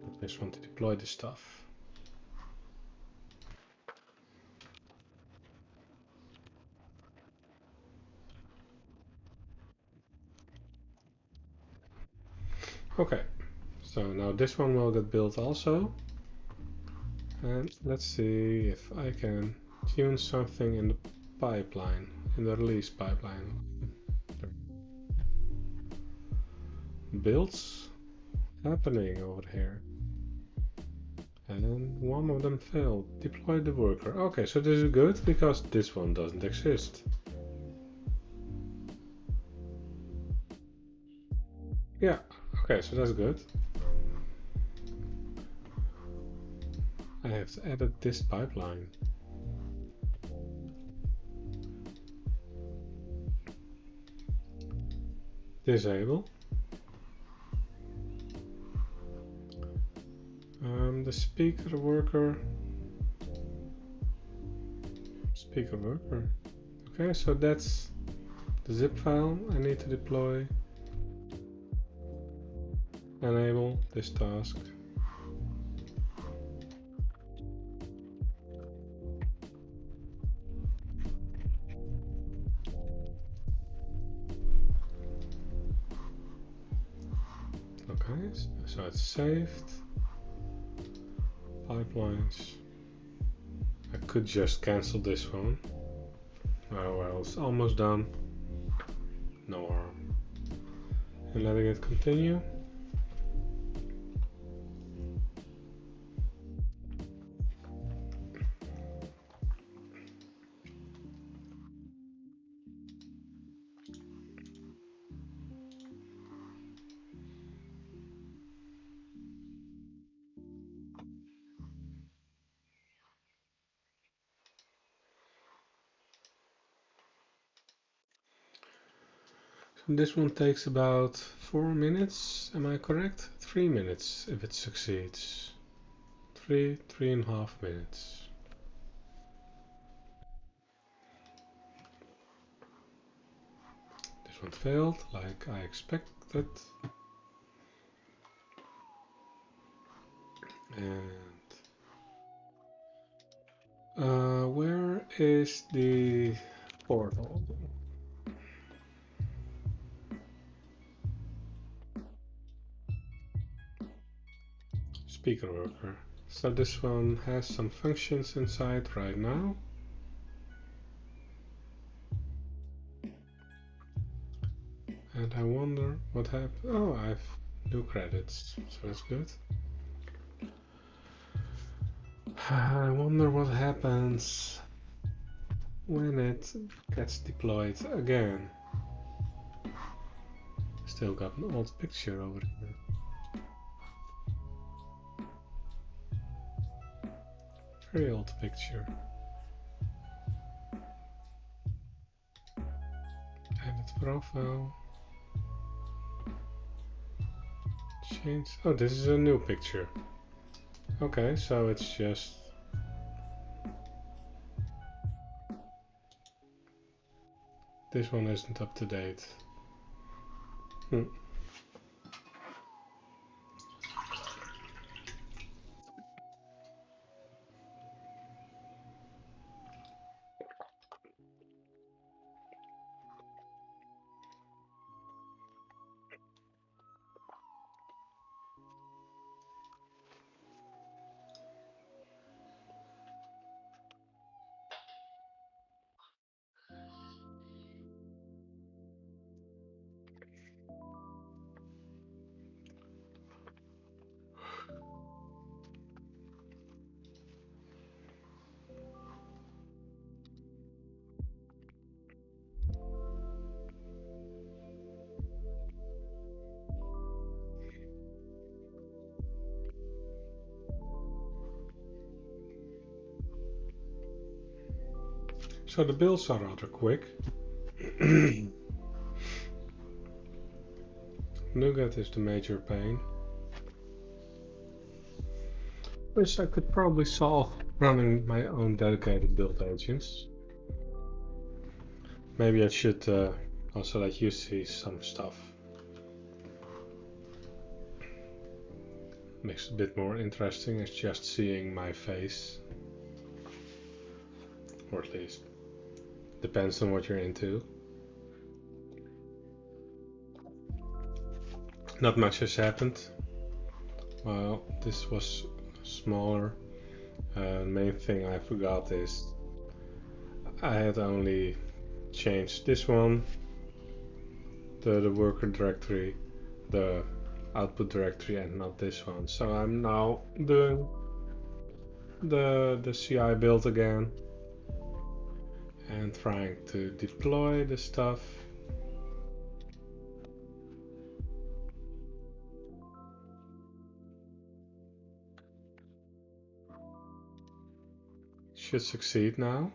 I just want to deploy this stuff. Okay, so now this one will get built also. And let's see if I can tune something in the pipeline, in the release pipeline. Builds happening over here. And one of them failed. Deploy the worker. Okay, so this is good because this one doesn't exist. Yeah, okay, so that's good. I have to edit this pipeline. Disable. The speaker worker. Speaker worker. Okay, so that's the zip file I need to deploy. Enable this task. Okay, so it's saved. Pipelines. I could just cancel this one. Oh well, it's almost done. No harm. And letting it continue. This one takes about 4 minutes, am I correct? 3 minutes if it succeeds. 3.5 minutes. This one failed, like I expected. And where is the portal? Speaker worker. So this one has some functions inside right now. And I wonder what happened. Oh, I have new credits, so that's good. I wonder what happens when it gets deployed again. Still got an old picture over here. Very old picture. Edit profile. Change. Oh, this is a new picture. Okay, so it's just this one isn't up to date. So the builds are rather quick. Nougat is the major pain, which I could probably solve running my own dedicated build agents. Maybe I should also let you see some stuff. Makes it a bit more interesting as just seeing my face. Or at least depends on what you're into. Not much has happened. Well, this was smaller. The main thing I forgot is I had only changed this one, the worker directory, the output directory, and not this one. So I'm now doing the CI build again and trying to deploy the stuff. Should succeed now.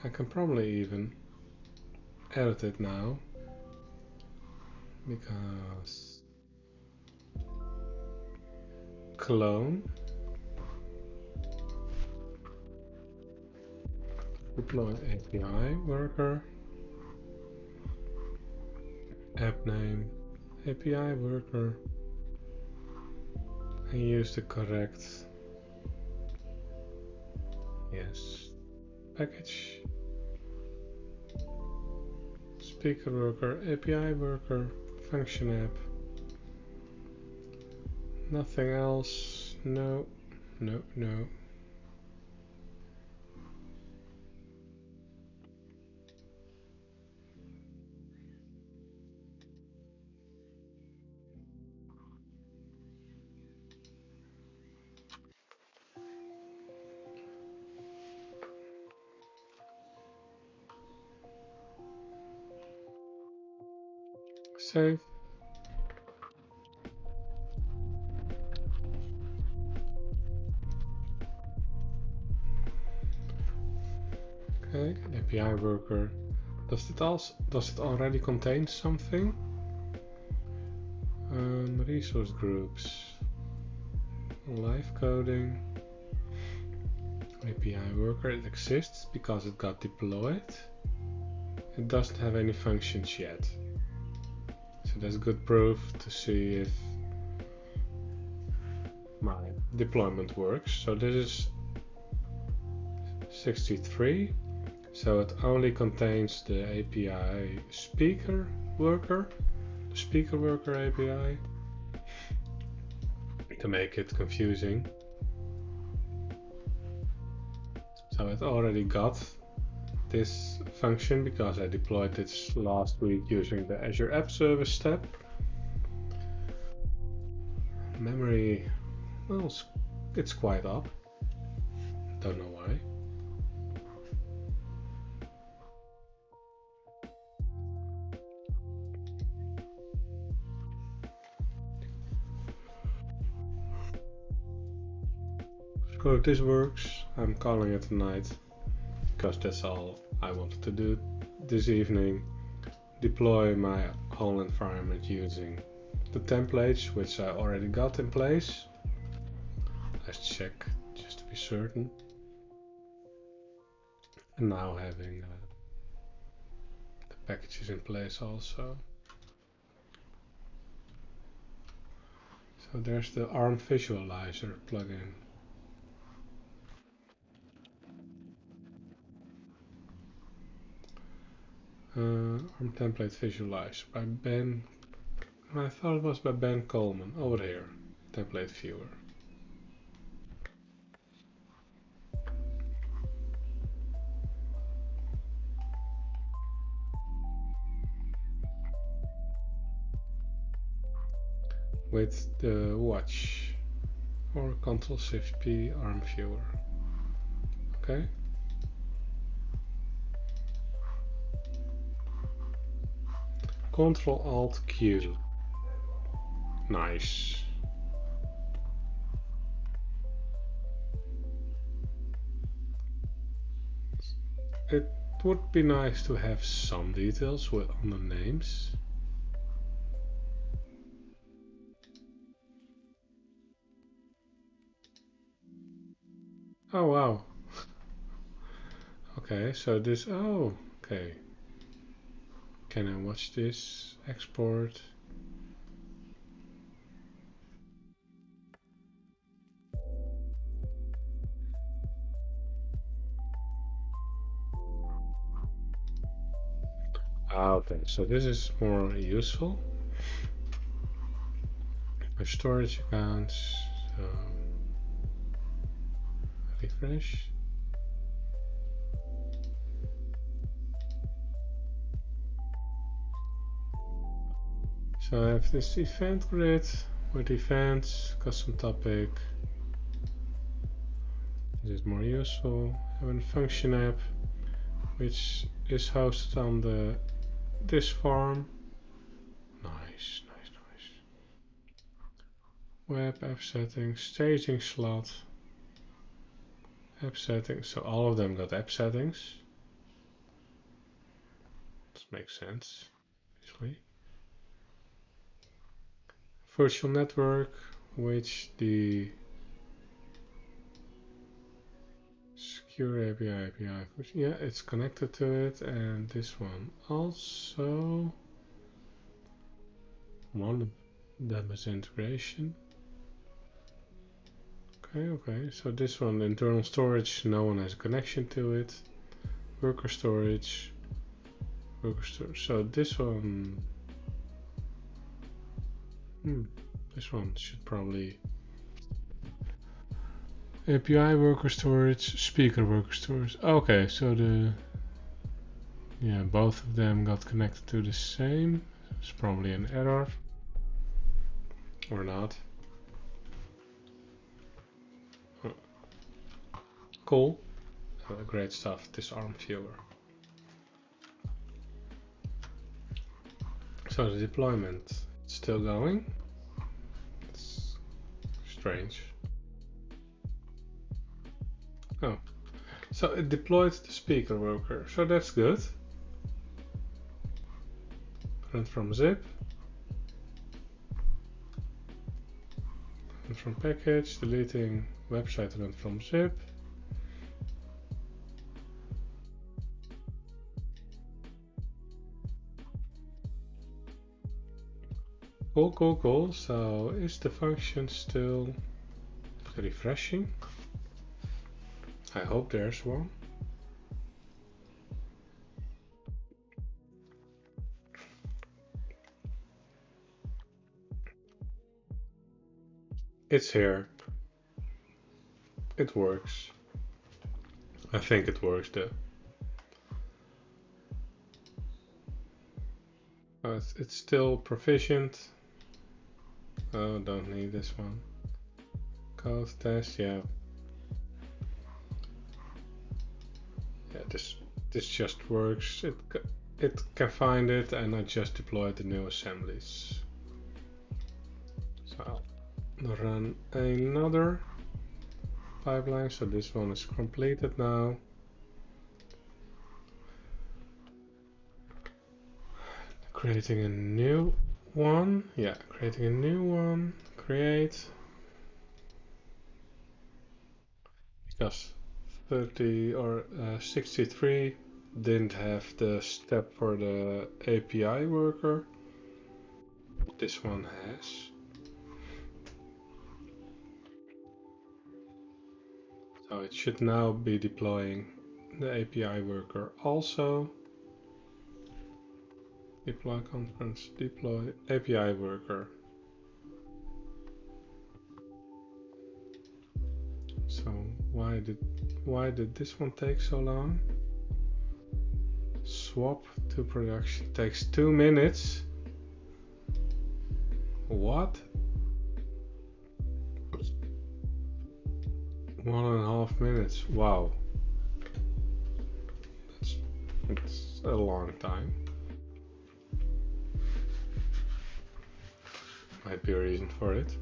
I can probably even edit it now because clone, deploy API worker, app name, API worker, and use the correct package, speaker worker, API worker, function app. Nothing else. No. Save. Okay, API worker. Does it already contain something? Resource groups. Live coding. API worker, it exists because it got deployed. It doesn't have any functions yet. So that's good proof to see if my deployment works. So this is 63. So it only contains the API speaker worker, the speaker worker API, to make it confusing. So it already got this function because I deployed it last week using the Azure App Service step. Memory, well, it's quite up. Don't know why. So if this works, I'm calling it a night, because that's all I wanted to do this evening. Deploy my whole environment using the templates which I already got in place. Let's check just to be certain. And now having the packages in place also. So there's the ARM visualizer plugin. ARM template visualizer by Ben. I thought it was by Ben Coleman. Over here, template viewer. With the watch or Ctrl+Shift+P ARM viewer. Okay. Ctrl+Alt+Q. Nice. It would be nice to have some details on the names. Oh wow. Okay, so this, oh, okay. Can I watch this? Export. Okay, so this is more useful. My storage accounts, so refresh. So I have this event grid with events, custom topic. This is more useful. I have a function app which is hosted on this farm. Nice, nice, nice. Web app settings, staging slot, app settings. So all of them got app settings. This makes sense, obviously. Virtual network, which the secure API, yeah, it's connected to it, and this one also. One of them is integration. Okay, so this one, internal storage, no one has a connection to it. Worker storage, so this one, this one should probably API worker storage, speaker worker storage. Okay, so both of them got connected to the same. It's probably an error or not. Cool. Great stuff, this ARM viewer. So the deployment, it's still going. It's strange. Oh, so it deployed the speaker worker, so that's good. Run from zip. Run from package, deleting website run from zip. Cool. So is the function still refreshing? I hope there's one. It's here. It works. I think it works though. It's still proficient. Oh, don't need this one. Code test, yeah. Yeah, this just works. It can find it, and I just deployed the new assemblies. So I'll run another pipeline, so this one is completed now. Creating a new one. Yeah, creating a new one. Create. Because 30 or 63 didn't have the step for the API worker. This one has. So it should now be deploying the API worker also. Deploy conference, deploy API worker. So why did this one take so long? Swap to production takes 2 minutes. What? 1.5 minutes. Wow. That's a long time. Might be a reason for it.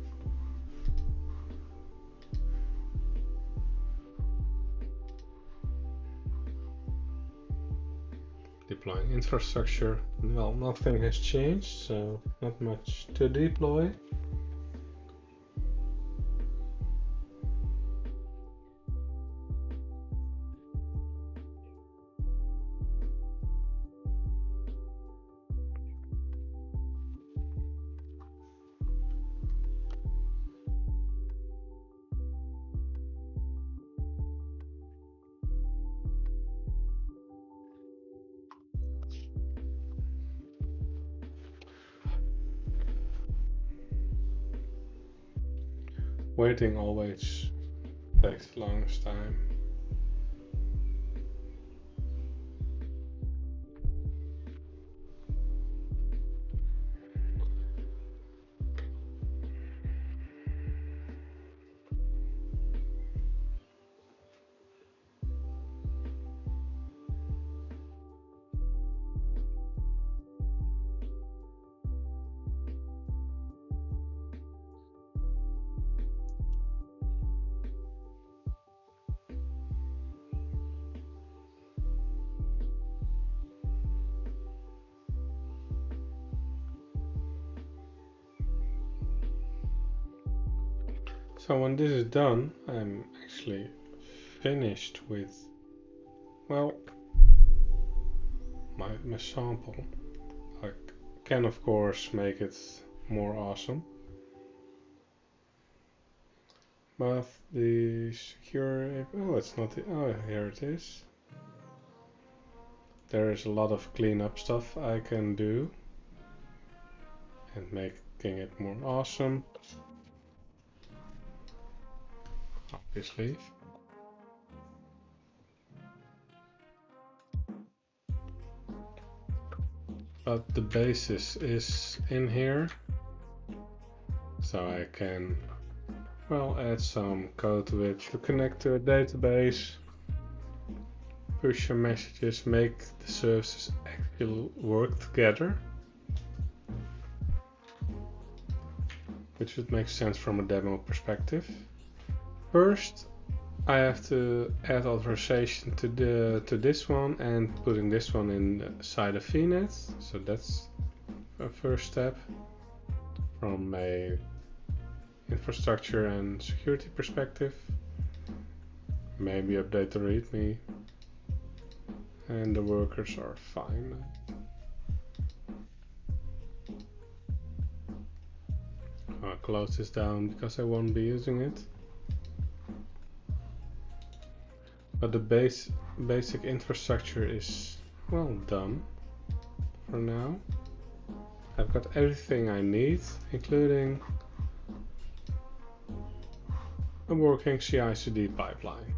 Deploying infrastructure. Well, nothing has changed, so not much to deploy. Waiting always takes the longest time. So when this is done, I'm actually finished with, well, my sample. I can of course make it more awesome, but the secure, oh, it's not, oh, here it is. There is a lot of cleanup stuff I can do and making it more awesome, obviously. But the basis is in here, so I can, well, add some code to it to connect to a database, push some messages, make the services actually work together, which would make sense from a demo perspective. First, I have to add authorization to this one and putting this one inside of VNet. So that's a first step from a infrastructure and security perspective. Maybe update the README, and the workers are fine. I'll close this down because I won't be using it. But the basic infrastructure is, well, done for now. I've got everything I need, including a working CI/CD pipeline.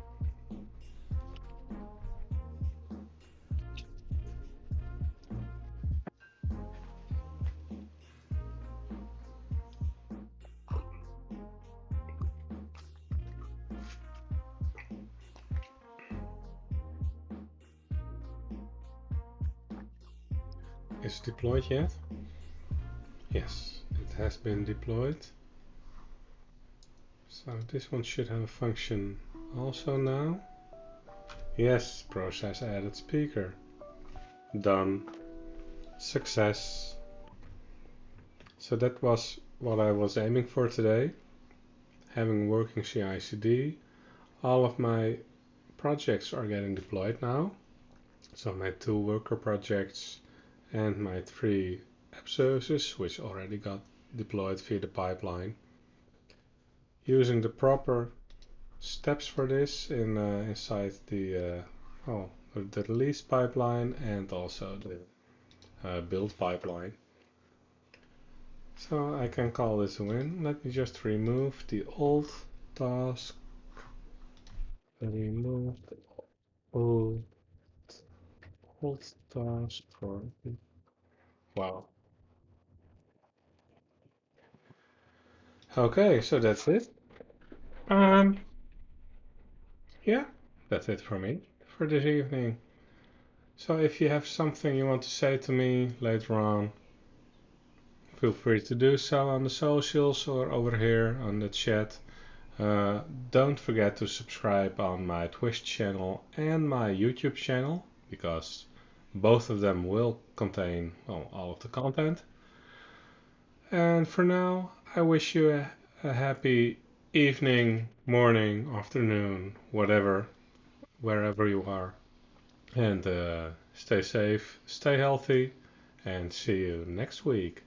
Is it deployed yet? Yes, it has been deployed. So this one should have a function also now. Yes, process added speaker. Done. Success. So that was what I was aiming for today. Having working CI/CD. All of my projects are getting deployed now. So my 2 worker projects and my 3 app services, which already got deployed via the pipeline. Using the proper steps for this inside the release pipeline and also the build pipeline. So I can call this a win. Let me just remove the old task. Remove the old task for. Wow. Okay, so that's it. Um, yeah, that's it for me for this evening. So if you have something you want to say to me later on, feel free to do so on the socials or over here on the chat. Don't forget to subscribe on my Twitch channel and my YouTube channel because both of them will contain all of the content. And for now, I wish you a happy evening, morning, afternoon, whatever, wherever you are. And stay safe, stay healthy, and see you next week.